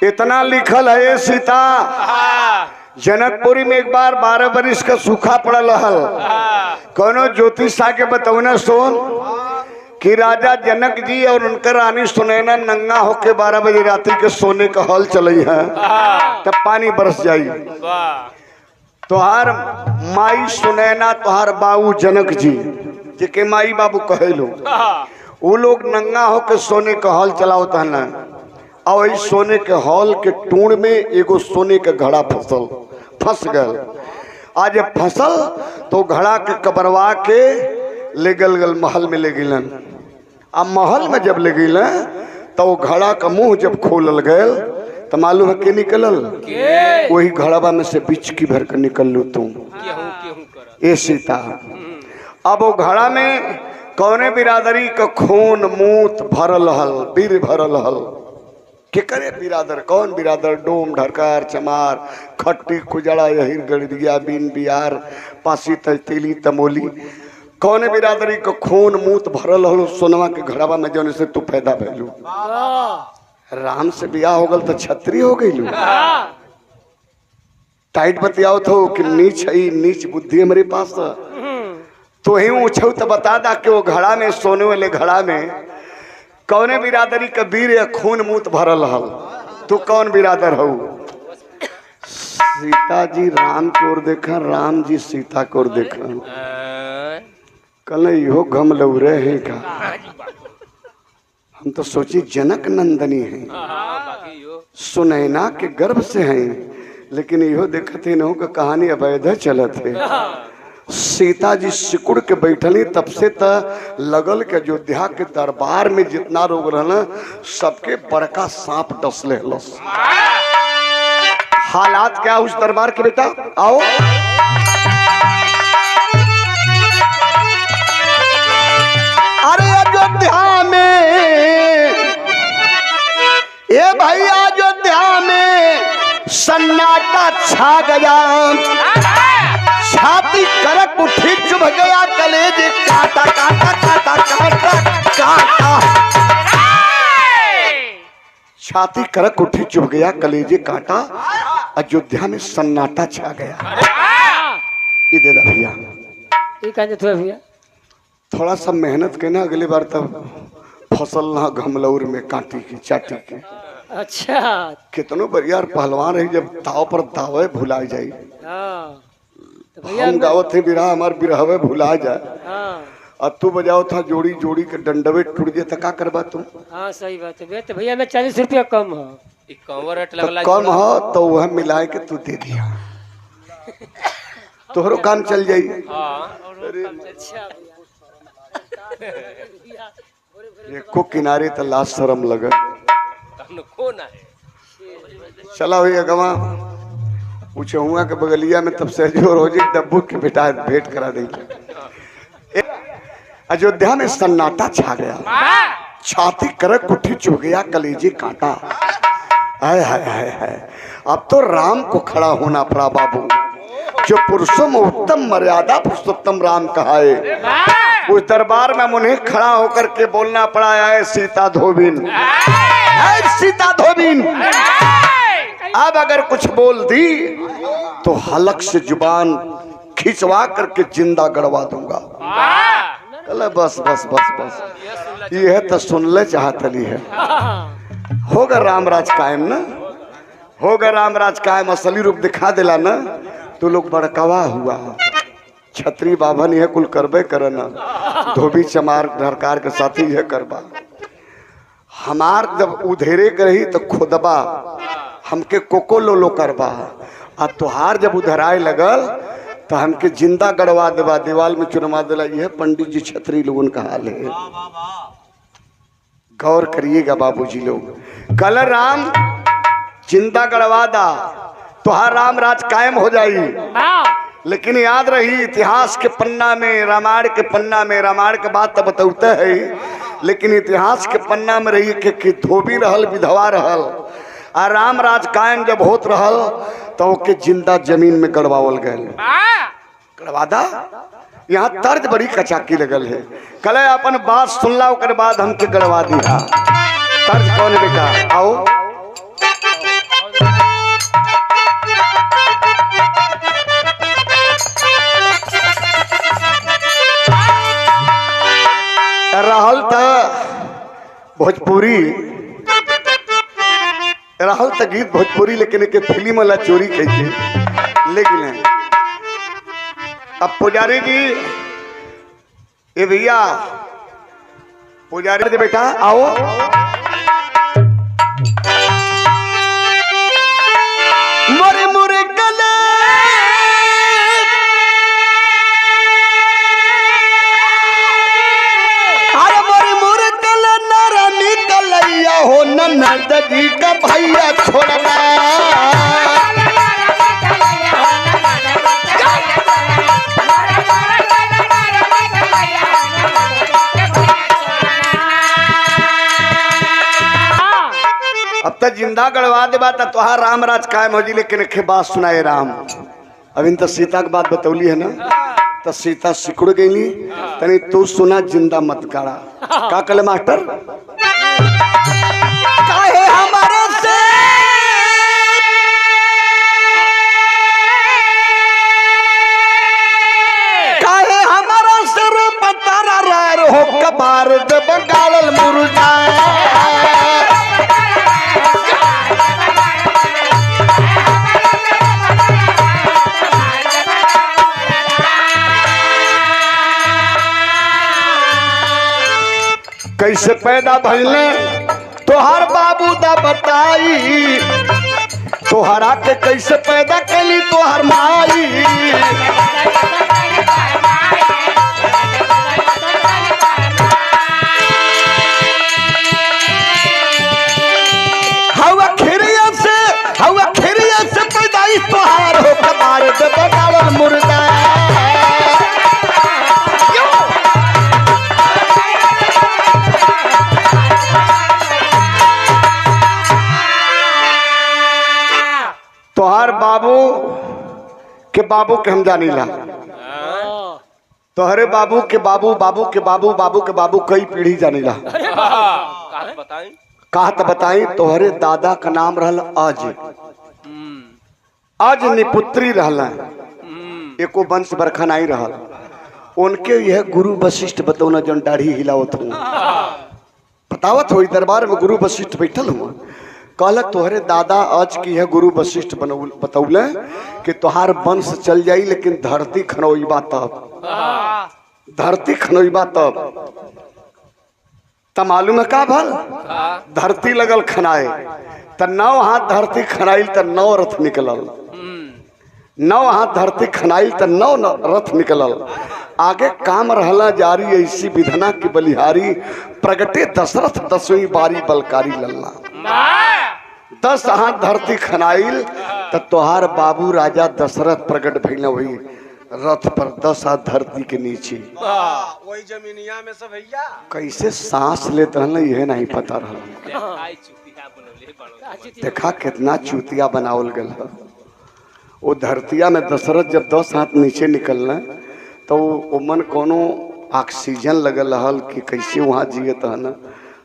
इतना लिखल है सीता। जनकपुरी में एक बार 12 बरिस का सूखा पड़ल हल, कोनो ज्योतिष आके बतौना सोन कि राजा जनक जी और उनकर रानी सुनैना नंगा होके 12 बजे रात्रि के सोने का हल चलई है, तब पानी बरस जाई। तोहार माई सुनैना, तोहार बाबू जनक जी जेके माई बाबू कहे लो, वो लोग नंगा होके सोने का हल चलावत है ना, और इस सोने के हॉल के टूण में एगो सोने के घड़ा फंस गल। आज जब फसल तो घड़ा के कबरवा के ले गल महल में ले गिलन। अब महल में जब ले गिलन तो वो घड़ा का मुंह जब खोलल गए तो मालूम है के निकलल, वही घड़वा में से बिचकी भर कर निकल लो तुम ए सीता। अब वो घड़ा में कौने बिरादरी का खून मूत भरल हल, वीर भरल हल, के करे बिरादर, कौन बिरादर, डोम ढरकार चमार खट्टी खुजड़ा यही गड़िया बीन बिहार पासी तेली तमोली, कौन बिरादरी का खून मूत भरल हल सोनवा के घड़वा में जौन से तू पैदा भैलू। राम से बियाह हो गल तो छत्री हो गई। टाइट बतियाओ थो कि नीच है, नीच बुद्धि हमारे पास तो ही ऊँचू तो बता दा कि वो घड़ा में सोने वाले घड़ा में कौने बिरादरी का वीर या खून मूत भरल हल, तू कौन बिरादर हो। सीता जी राम की ओर देखा, राम जी सीता की ओर देखा, कल यो गम लौरे हैं का, हम तो सोची जनक नंदनी है, सुनैना के गर्भ से हैं, लेकिन यो देखते न का कहानी अवैध चलत है। सीता जी सिकुड़ के बैठली तब से त लगल के अयोध्या के दरबार में जितना लोग रहना सबके बड़का सांप डसले हलस। हालात क्या उस दरबार के बेटा, आओ अरे अयोध्या में, ए भाई अयोध्या में सन्नाटा छा गया, छाती करक उठी चुभ गया, कलेज काटा काटा काटा काटा काटा, छाती करक उठी चुभ गया, कलेजे काटा, अयोध्या में सन्नाटा छा गया। ये दे दा भैया, ये कहते थे भैया थोड़ा सा मेहनत के ना अगली बार तब फसल ना घमलौर में काटी की चाटी की। अच्छा कितनों बढ़िया पहलवान है, जब ताव पर दावे भुला जाये। तो भैया हम गावत थे बिरहा हमार बिरहवे भुला जाए, अब तू बजाओ था जोड़ी जोड़ी के डंडवे टूट गए तो का करबा तुम। हाँ सही बात है तो भैया मैं 40 रुपया कम है। ई कंवर रेट तो लगला कम हो तो वह मिलाए के तू दे दिया, तोहरो काम चल जाई। हां अच्छा एको किनारे तो लाश शर्म लगे। तन को ना है चला हुई अगवा पूछे हुआ के बगलिया में तब से जो रोजी डब्बू के बेटा भेंट करा देंगे। अयोध्या में सन्नाटा छा गया, छाती करक उठी, चुभ गया कलेजे कांटा। हाय हाय हाय हाय, अब तो राम को खड़ा होना पड़ा बाबू, जो पुरुषों में उत्तम मर्यादा पुरुषोत्तम राम कहा है। उस दरबार में उन्हें खड़ा होकर के बोलना पड़ा है सीता धोबिन, सीता धोबिन। अब अगर कुछ बोल दी तो हलक से जुबान खिंचवा करके जिंदा गड़वा दूंगा। चल बस बस बस बस, ये तो सुन ले चाहतली है। होगा रामराज कायम ना, होगा रामराज कायम, असली रूप दिखा दिला ना तो लोग बड़कावा हुआ। छतरी बाभन यह कुल करबे करना, धोबी चमार धरकार के साथी यह करबा। हमार जब उधेरे के रही तो खुदबा हमके कोको लो करबा, आ तुहार जब उधराए लगल तो हमके जिंदा गड़वा देवा, दीवाल में चुनवा दिला। यह पंडित जी छतरी लोगन का हाल है। गौर करिएगा बाबूजी लोग। कल राम जिंदा गड़वा दा तुहार राम राज कायम हो जाई। लेकिन याद रही इतिहास के पन्ना में, रामायण के पन्ना में, रामायण के बात तो बतौते है, लेकिन इतिहास के पन्ना में रही कि धोबी रहल, विधवा रहल, और राम राज कायम जब होत रहल तो ओके जिंदा जमीन में गड़वावल गए। गड़वादा यहाँ तर्ज बड़ी कचाकी लगल है। कल अपन बात सुनला ओकर बाद हमके गड़वा दिया। तर्ज कौन बेटा आओ। रहल त भोजपुरी, रहल त गीत भोजपुरी, लेकिन एक फिल्म वाला चोरी कही। लेकिन अब पुजारी जी, ये भैया पुजारी जी बेटा आओ। मोरे मोरे गले हो ननद जी का भैया छोड़ना। अब तक जिंदा गड़वा दे बात तुहार राम राज कायम हो जी। लेकिन एक बात सुनाए राम, अब इन तो सीता की बात बतौली है ना, तो सीता सिकुड़ गई। तनी तू सुना, जिंदा मत गाड़ा। का कल मास्टर काहे हमारे से काहे हमारा सिर पतारा रार हो कबार दे बंगाल मुर्गा। कैसे पैदा भइले तोहर बाबू दा बताई, तोहरा के कैसे पैदा कैली तोहर माई। हवा खिरिया से पैदाइश तोहार हो कबार दे बगावल मुर्गा। तोहार बाबू के हम जानी ला, तोहरे बाबू के बाबू बाबू के बाबू बाबू के बाबू कई पीढ़ी जानी ला। कहा तो बताई। तोहरे दादा का नाम रहल अज निपुत्री रहल, एको वंश बरखा नहीं रहल। उनके यह गुरु वशिष्ठ बतौना जन दाढ़ी हिलावत हूँ, बतावत हो दरबार में गुरु वशिष्ठ बैठल हूँ। कहलक तोहरे दादा आज की है गुरु वशिष्ठ बतौले कि तोहार वंश चल जाई, लेकिन धरती खनोईबा तब, धरती खनोईबा तब मालूम है का भल? धरती लगल खनाए त 9 हाथ धरती खनाइल त 9 रथ निकलल। 9 हाथ धरती खनाइल त 9 रथ निकलल। आगे काम रहला जारी ऐसी विधना की बलिहारी, प्रगटे दशरथ 10वीं बारी बलकारी लल्ला। 10 हाथ धरती खनाइल त तोहार बाबू राजा दशरथ प्रगट भइल वही रथ पर 10 हाथ धरती के नीचे। वही जमीनिया में सब भैया कैसे सांस लेते रहना यह नहीं पता रहा। देखा कितना चूतिया बनावल गल है। वो धरतिया में दशरथ जब 10 हाथ नीचे निकलना तो उमन कोनो ऑक्सीजन लगल रहल कि कैसे वहाँ जियत है ना।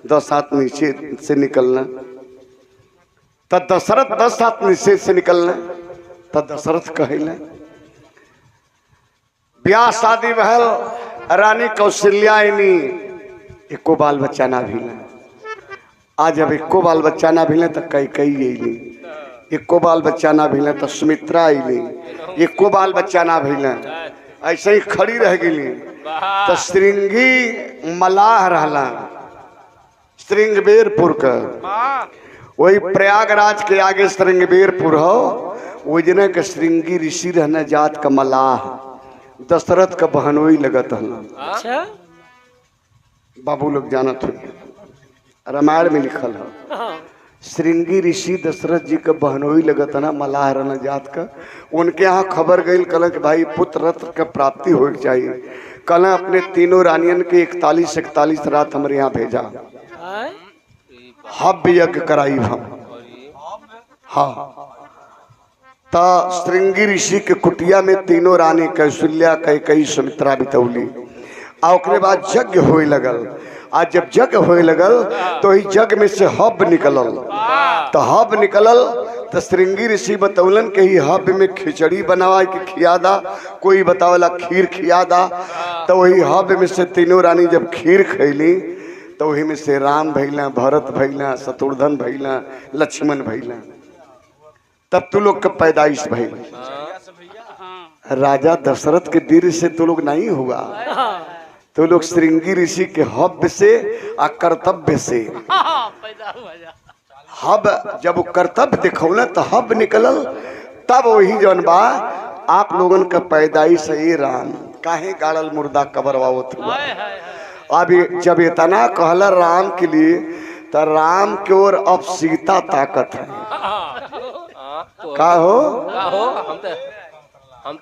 10 हाथ नीचे से निकलना तब दशरथ 10 हाथ नीचे से निकलना तब दशरथ कहले ब्याह शादी बहल रानी कौशल्या एको बाल बच्चा ना भी ना। आज जब एको बाल बच्चा ना भी तो कई अली, एको बाल बच्चा ना भी तो सुमित्रा अली, एको बाल बच्चा ना भी ऐसे ही खड़ी रह गई। तो श्रृंगी मलाह रहला श्रृंगबेरपुर का, वही प्रयागराज के आगे श्रृंगबेरपुर हो, वो जना के श्रृंगी ऋषि रहना जात का मलाह दशरथ का बहनोई लगत है। अच्छा बाबू लोग जानत हुई रामायण में लिखल है। श्रृंगी ऋषि दशरथ जी का बहनोई लगत है ना मलाह रहना जात का। उनके यहाँ खबर गई कल कि भाई पुत्र रत्न का प्राप्ति हो चाहिए। कल अपने तीनों रानियन के 41 रात हमारे यहाँ भेजा, हव्य यज्ञ कराई हम। हाँ ता श्रृंगी ऋषि के कुटिया में तीनों रानी कौशल्या कैकेयी सुमित्रा बितौली। आ ओकरे बाद यज्ञ होए लगल। आज जब यज्ञ होए लगल तो ही यज्ञ में से हब निकलल। तो हब निकलल तो श्रृंगी ऋषि बतौलन के ही हब में खिचड़ी बनावा के खियादा, कोई बतावला खीर खियादा। तो वही हब में से तीनों रानी जब खीर खैली तो वही में से राम भैला, भरत भैला, शत्रुघ्न भैला, लक्ष्मण भैला। तब तू लोग का पैदाइश भइल। राजा दशरथ के वीर से तो लोग नहीं हुआ, तो लोग श्रृंगी ऋषि के हब से आ कर्तव्य से। हब जब वो कर्तव्य दिखौला तो हब निकलल। तब वही जौन बा आप लोगन का पैदाइश है राम काहे गाड़ल मुर्दा कबरवावत हुआ। अब जब इतना कहला राम के लिए तो राम के ओर अब सीता ताकत है। का हो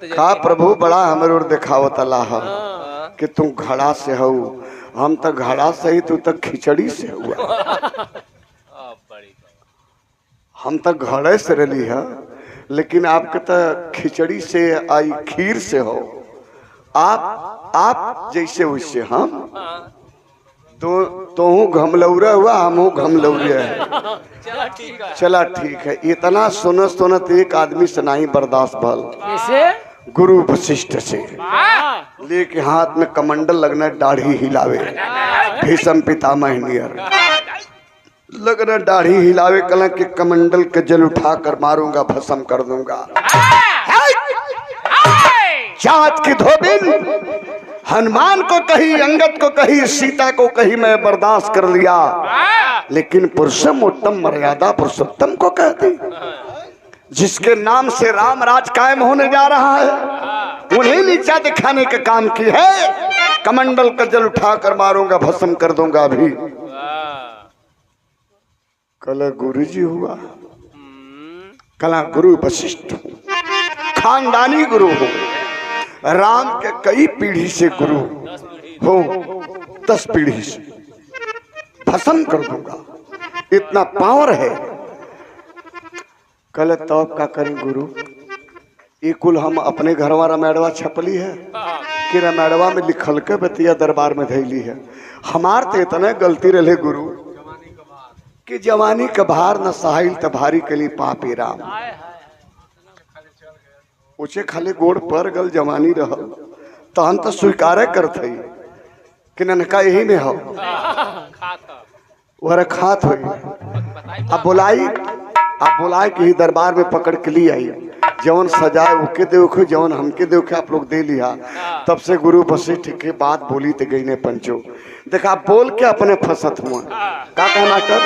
का प्रभु बड़ा हमारे ओर दिखावत अल्लाह कि तुम घड़ा से हो, हम तो घड़ा से ही, तू तो खिचड़ी से हुआ। हम तो घड़े से रही है लेकिन आपके तो खिचड़ी से आई, खीर से हो। आप जैसे वैसे हम तो घमलौरा हुआ, हम घमलौरे है। चला ठीक है। इतना सुनत एक आदमी से नहीं बर्दाश्त भल। गुरु वशिष्ठ से लेके हाथ में कमंडल लगना, दाढ़ी हिलावे भीष्म पितामह नियर लगना, दाढ़ी हिलावे कला के कमंडल के जल उठा कर मारूंगा, भस्म कर दूंगा। जात की धोबिन हनुमान को कही, अंगद को कही, सीता को कही, मैं बर्दाश्त कर लिया, लेकिन पुरुषोत्तम मर्यादा पुरुषोत्तम को कहती, जिसके नाम से राम राज कायम होने जा रहा है, उन्हें नीचा दिखाने का काम की है। कमंडल का जल उठा कर मारूंगा, भस्म कर दूंगा। अभी कल गुरु जी हुआ, कला गुरु वशिष्ठ हूँ, खानदानी गुरु हूँ, राम के कई पीढ़ी से गुरु हो, 10 पीढ़ी से भस्म कर दूंगा, इतना पावर है। कल तब का करें गुरु, ये कुल हम अपने घर वाला मैडवा छपली है कि रमैडवा में लिखल के बतिया दरबार में धैली है। हमार तो इतना गलती रहे गुरु कि जवानी का भार न सहाइल त भारी कली पापी राम। उचे खाली गोड़ पर गल जवानी रहल तो हम तो स्वीकार करते कि ननका यही में हो वह खात हो। अब बुलाई कि ही दरबार में पकड़ के ली आई, जवन सजाए ओके देखो, जवन हमके देखो आप लोग दे लिया। तब से गुरु वशिष्ठ के बात बोली तो गई ने पंचो। देखा बोल के अपने फसत हुआ का कहना कर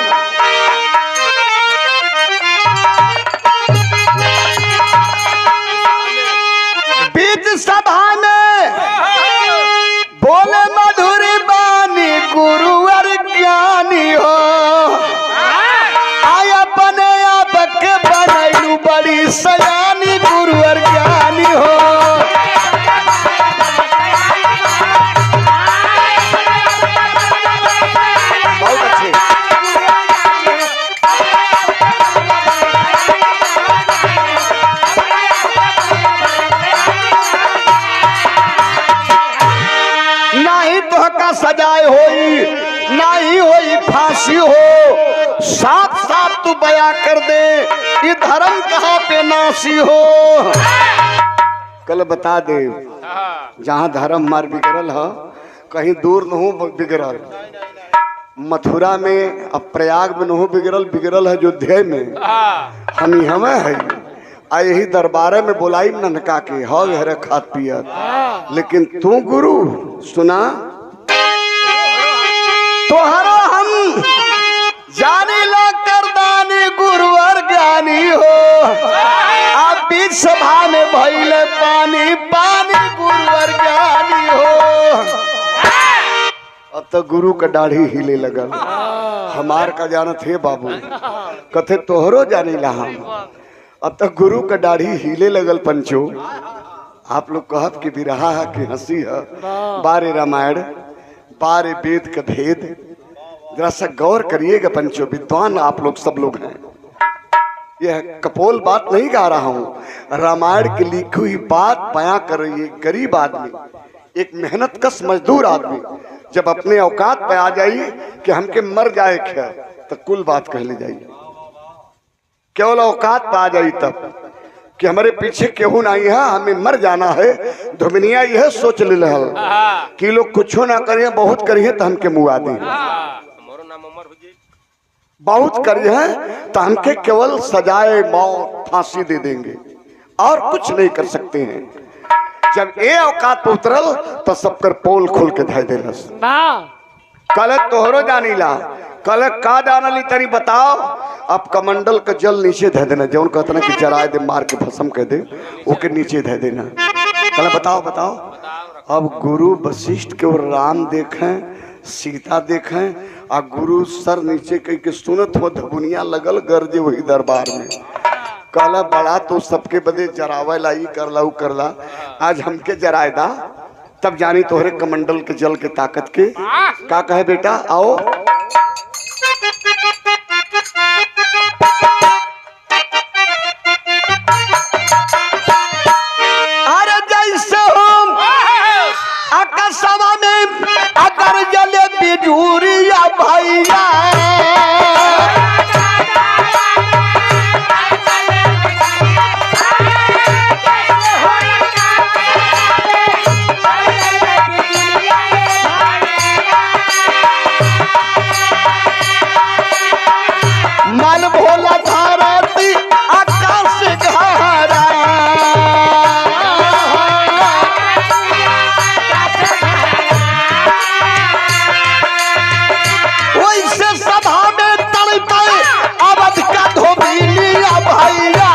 होई सयानी गुरुवर ज्ञानी हो। बहुत अच्छे। नहीं तो का सजाए होई, नहीं होई फांसी हो। साफ साफ तू बया कर दे, ये धर्म कहाँ पे नासी हो। कल बता दे, जहाँ धर्म मार बिगड़ल है कहीं दूर न हो बिगड़ल। मथुरा में अब प्रयाग में न हो बिगड़ल, बिगड़ल है अयोध्या में। हम हमें है आ यही दरबारे में बोलाई ननका के हव हरे खात पियत। लेकिन तू गुरु सुना तोहरा हम जानी ला करदानी गुरुवर ज्ञानी हो। आप बीच सभा में भइले पानी पानी गुरुवर ज्ञानी हो। अब तो गुरु का दाढ़ी हिले लगल। हमार का जानत है बाबू कथे तोहरो जानी ला हम। अब तक गुरु का दाढ़ी हिले लगल पंचो। आप लोग कहब कि बिरहा है कि हंसी है। बारे रामायण बारे वेद का भेद जरा सा गौर करिएगा पंचो। विद्वान आप लोग सब लोग हैं। यह कपोल बात नहीं गा रहा हूँ। रामायण की लिखी हुई बात बयां कर रही है। गरीब आदमी एक मेहनत कश मजदूर आदमी जब अपने औकात पे आ जाइए कि हमके मर जाए क्या तो कुल बात कह ले जाइए। केवल औकात पा जाई तब कि हमारे पीछे केहू नहीं है, हमें मर जाना है। धुमनिया यह सोच ले कि लोग कुछ ना करिए बहुत करिए तो हमके मुआ दी, बहुत करिए तो हमके केवल सजाए मौत फांसी दे देंगे और कुछ नहीं कर सकते हैं। जब ये औकात पे उतरल तो सबकर पोल खोल के धै देलस। कल तोहरो जानी ला, कल का जानली तनी बताओ। अब कमंडल का जल नीचे धै देना, जौन कहता ना कि जराए दे मार के भस्म कह दे ओके नीचे धै देना। कल बताओ बताओ। अब गुरु वशिष्ठ के और राम देखें सीता देखें आ गुरु सर नीचे कह के सुनत हो धबुनिया लगल गरजे वही दरबार में। कहला बड़ा तो सबके बदे जरावे ला ई करला उ करला, आज हमके जराए दा तब जानी तोहरे कमंडल के जल के ताकत के। का कहे बेटा आओ। अरे जैसे हम आकाशवा में अगर जले बिजूरिया भैया मन भोला धारती आकाश घारा वैसे सभा में तड़पे अवध का धोबिलिया भैया।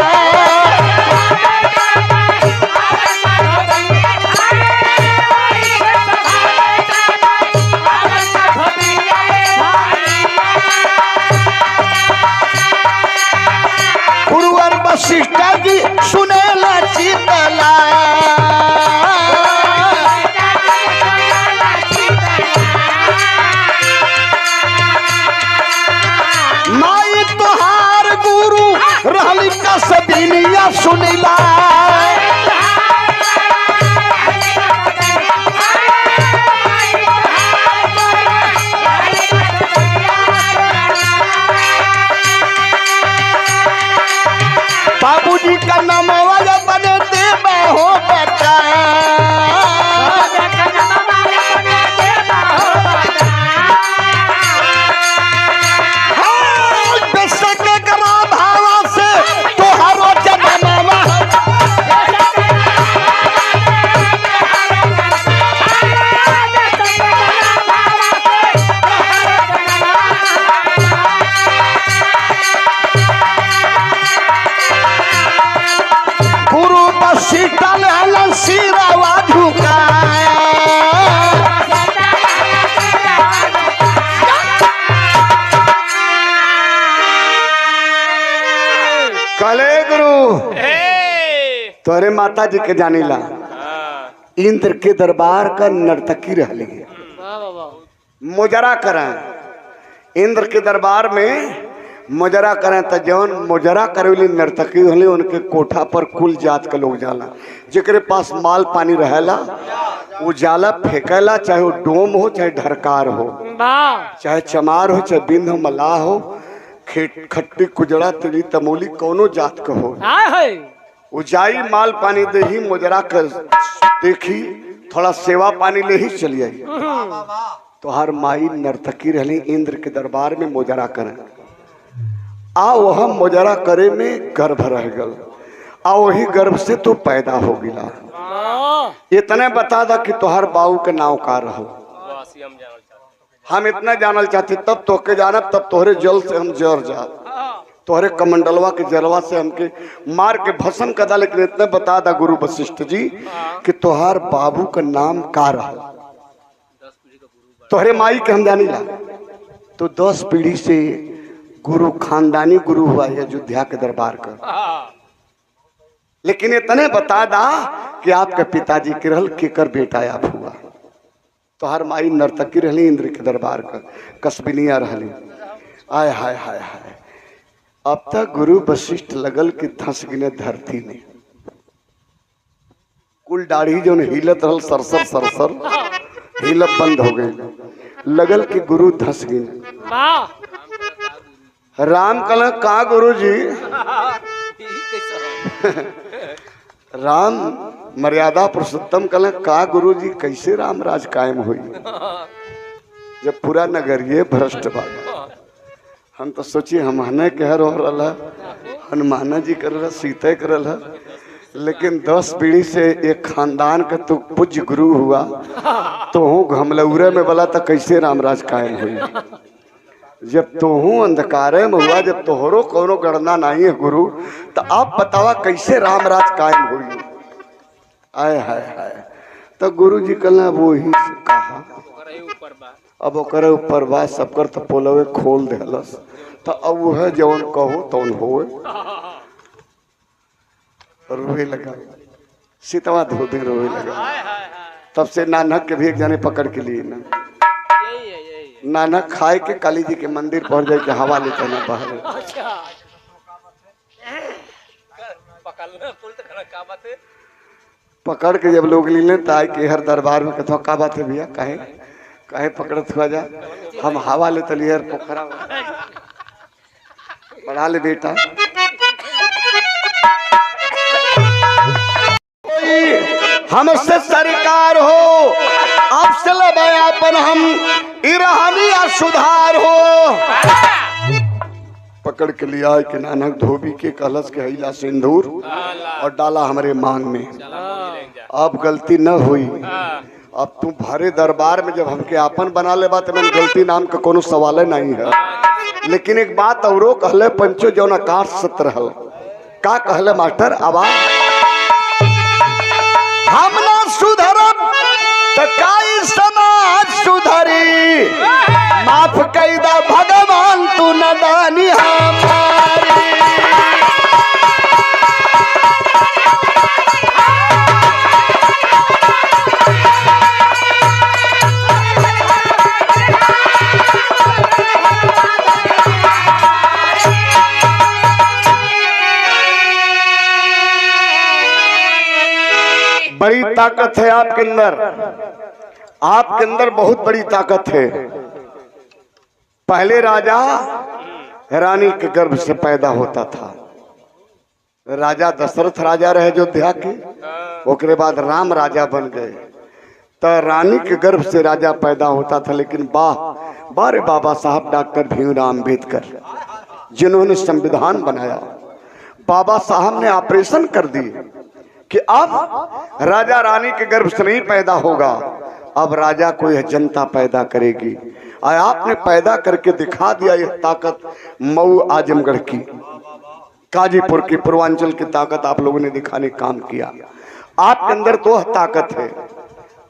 गुरुवर वशिष्ठ जी सुनेला शीतला माई तोहार गुरु रहली का सबिनिया सुनिला। बाबूजी का नाम वाला बने देवा हो बेटा। बेशक करा भावा से तोहारो जन्मवा सीता सिरावा झुका कले गुरु हे तोरे माता जी के जानीला हाँ, इंद्र के दरबार का नर्तकी रहली वाह वाह वाह मुजरा करें इंद्र के दरबार में मुजरा करें तो जौन मुजरा करेली नर्तकी होली उनके कोठा पर कुल जात के लोग जाला जेकरे पास माल पानी रहेला वो जाला फेंकेला चाहे वो डोम हो चाहे ढरकार हो वाह चाहे चमार हो चाहे बिंद हो मलाह हो खट्टी कुजड़ा तिली तमोली कोनो जात का हो हाय उजाई माल पानी दे ही मुजरा कर देखी थोड़ा सेवा पानी ले ही चली आई तो हर माई नर्तकी रहली इंद्र के दरबार में मुजरा करें आ वह मुजरा करे में गर्भ रह गल आ वही गर्भ से तो पैदा हो गिला इतने बता दा कि तोहर बाऊ के नाव का रहो बस ये हम जानल चाहते हम इतना जानल चाहते तब तोहके जानब तब तोहरे जल से हम जर जा तोहरे कमंडलवा के जलवा से हमके मार के भस्म कदा लेकिन इतने बता दा गुरु वशिष्ठ जी कि तोहार बाबू का नाम का रहा तोहरे माई के हम जानी ला तो 10 पीढ़ी से गुरु खानदानी गुरु हुआ है अयोध्या के दरबार का लेकिन इतने बता दा कि आपके पिताजी के रहल केकर बेटा आप हुआ तो हर माई नर्तकी रहली इंद्र के दरबार का कसबिनिया रहली आय हाय हाय हाय अब तक गुरु वशिष्ठ लगल कि धंस गिने धरती में कुल दाढ़ी जो हिलत रहल सरसर सरसर हिलत बंद हो गई लगल कि गुरु धंस गिने वाह राम कल का गुरु जी राम मर्यादा पुरुषोत्तम कल का गुरु जी कैसे राम राज कायम हुई जब पूरा नगरिये भ्रष्ट बा हम तो सोचिए हम हने कह रहा हनुमान जी कर रहा सीता कर रहा लेकिन 10 पीढ़ी से एक खानदान का तो पूज्य गुरु हुआ तो हूँ घमलौरे में बोला तो कैसे रामराज कायम हुई जब तो हूँ अंधकारे में हुआ जब तोहरो कोनो गणना नहीं है गुरु तो आप बतावा कैसे रामराज कायम हुई आय हाय हाय तो गुरु जी कल वो ही से कहा ऊपर बा अब ओकर ऊपर बा सबकर तो पोलवे खोल देलस तो अब वह जवन कहो तौन होए रोए लगा सीतवा धोबी रोए लगा तब से नानक के भी एक जाने पकड़ के लिए ना यही है यही है नानक खाए के काली जी के मंदिर पहुंच जाए के हवा लेते ना बाहर पकड़ना पुल तो खड़ा का बात है पकड़ के जब लोग लीले तो आए के हर दरबार में कथो का बात है भैया काहे काहे पकड़त हुआ जा हम हवा लेते लिए पोखरा पढ़ा ले बेटा हमसे सरकार हो अब से अपन हम इरहानिया सुधार हो पकड़ के लिया कि नानक धोबी के कलश के हिला सिंदूर और डाला हमारे मांग में अब गलती न हुई अब तू भरे दरबार में जब हमके आपन बना ले बात में गलती नाम का कोनो सवाल नहीं है लेकिन एक बात औरो कहले पंचो जौन आकाश सत रहल का कहले मास्टर आवाज हम ना सुधरब तो काई समाज सुधरी माफ कैदा भगवान तू न दानी हमारी बड़ी ताकत है आपके अंदर बहुत बड़ी ताकत है पहले राजा रानी के गर्भ से पैदा होता था राजा दशरथ राजा रहे अयोध्या के ओकरे बाद राम राजा बन गए तो रानी के गर्भ से राजा पैदा होता था लेकिन बारे बाबा साहब डॉक्टर भीमराव अम्बेडकर जिन्होंने संविधान बनाया बाबा साहब ने ऑपरेशन कर दिए कि अब राजा रानी के गर्भ से नहीं पैदा होगा अब राजा को यह जनता पैदा करेगी और आपने पैदा करके दिखा दिया यह ताकत मऊ आजमगढ़ की काजीपुर की पूर्वांचल की ताकत आप लोगों ने दिखाने काम किया आपके अंदर तो वह ताकत है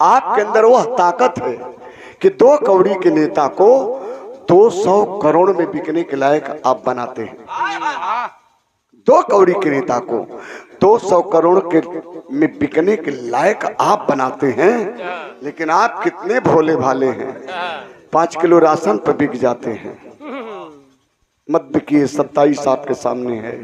आपके अंदर वह ताकत है कि 2 कौड़ी के नेता को 200 करोड़ में बिकने के लायक आप बनाते हैं 2 कौड़ी के नेता को 200 करोड़ के में बिकने के लायक आप बनाते हैं, लेकिन आप कितने भोले भाले हैं, 5 किलो राशन पर बिक जाते हैं। मत बिकिए, 27 आपके सामने है,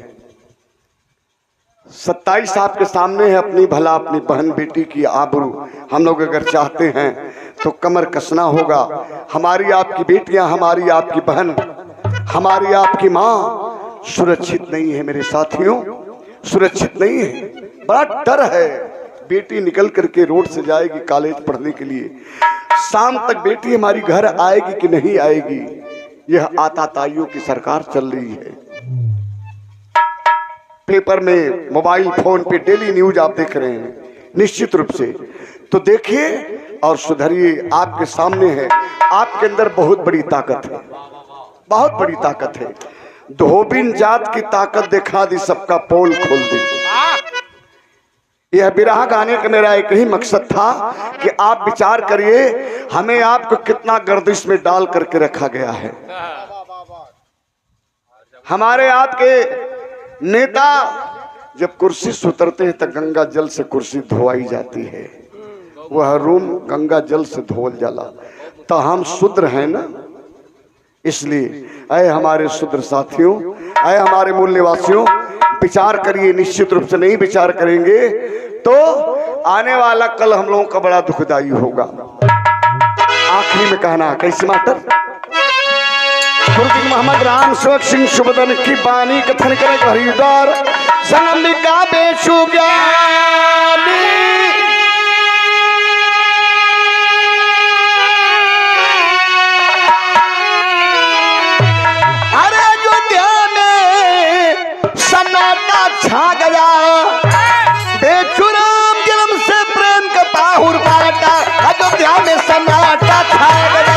27 आपके सामने है। अपनी भला अपनी बहन बेटी की आबरू हम लोग अगर चाहते हैं तो कमर कसना होगा। हमारी आपकी बेटियां, हमारी आपकी बहन, हमारी आपकी माँ सुरक्षित नहीं है मेरे साथियों, सुरक्षित नहीं है। बड़ा डर है। बेटी निकल करके रोड से जाएगी कॉलेज पढ़ने के लिए, शाम तक बेटी हमारी घर आएगी कि नहीं आएगी, यह आताताइयों की सरकार चल रही है। पेपर में, मोबाइल फोन पे डेली न्यूज आप देख रहे हैं निश्चित रूप से। तो देखिए और सुधरिए, आपके सामने है। आपके अंदर बहुत बड़ी ताकत है, बहुत बड़ी ताकत है। धोबिन जात की ताकत दिखा दी, सबका पोल खोल दी। यह बिरहा गाने का मेरा एक ही मकसद था कि आप विचार करिए हमें आपको कितना गर्दिश में डाल करके रखा गया है। हमारे आपके नेता जब कुर्सी से उतरते हैं तो गंगा जल से कुर्सी धोवाई जाती है, वह रूम गंगा जल से धोल जाला। तो हम शूद्र हैं ना, इसलिए अय हमारे शूद्र साथियों, अय हमारे मूल निवासियों, विचार करिए। निश्चित रूप से नहीं विचार करेंगे तो आने वाला कल हम लोगों का बड़ा दुखदाई होगा। आखिरी में कहना कैसे मास्टर, गुरुजी मोहम्मद राम सेवक सिंह सुबदन की बानी कथन करे हरिद्वार संगमिका बेचू ज्ञानी। अरे अयोध्या में सन्नाटा छा गया, बेचू राम जन्म से प्रेम का पाहुर बाटा, अयोध्या में सन्नाटा छा गया।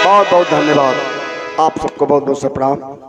बहुत बहुत धन्यवाद, आप सबको बहुत बहुत से प्रणाम।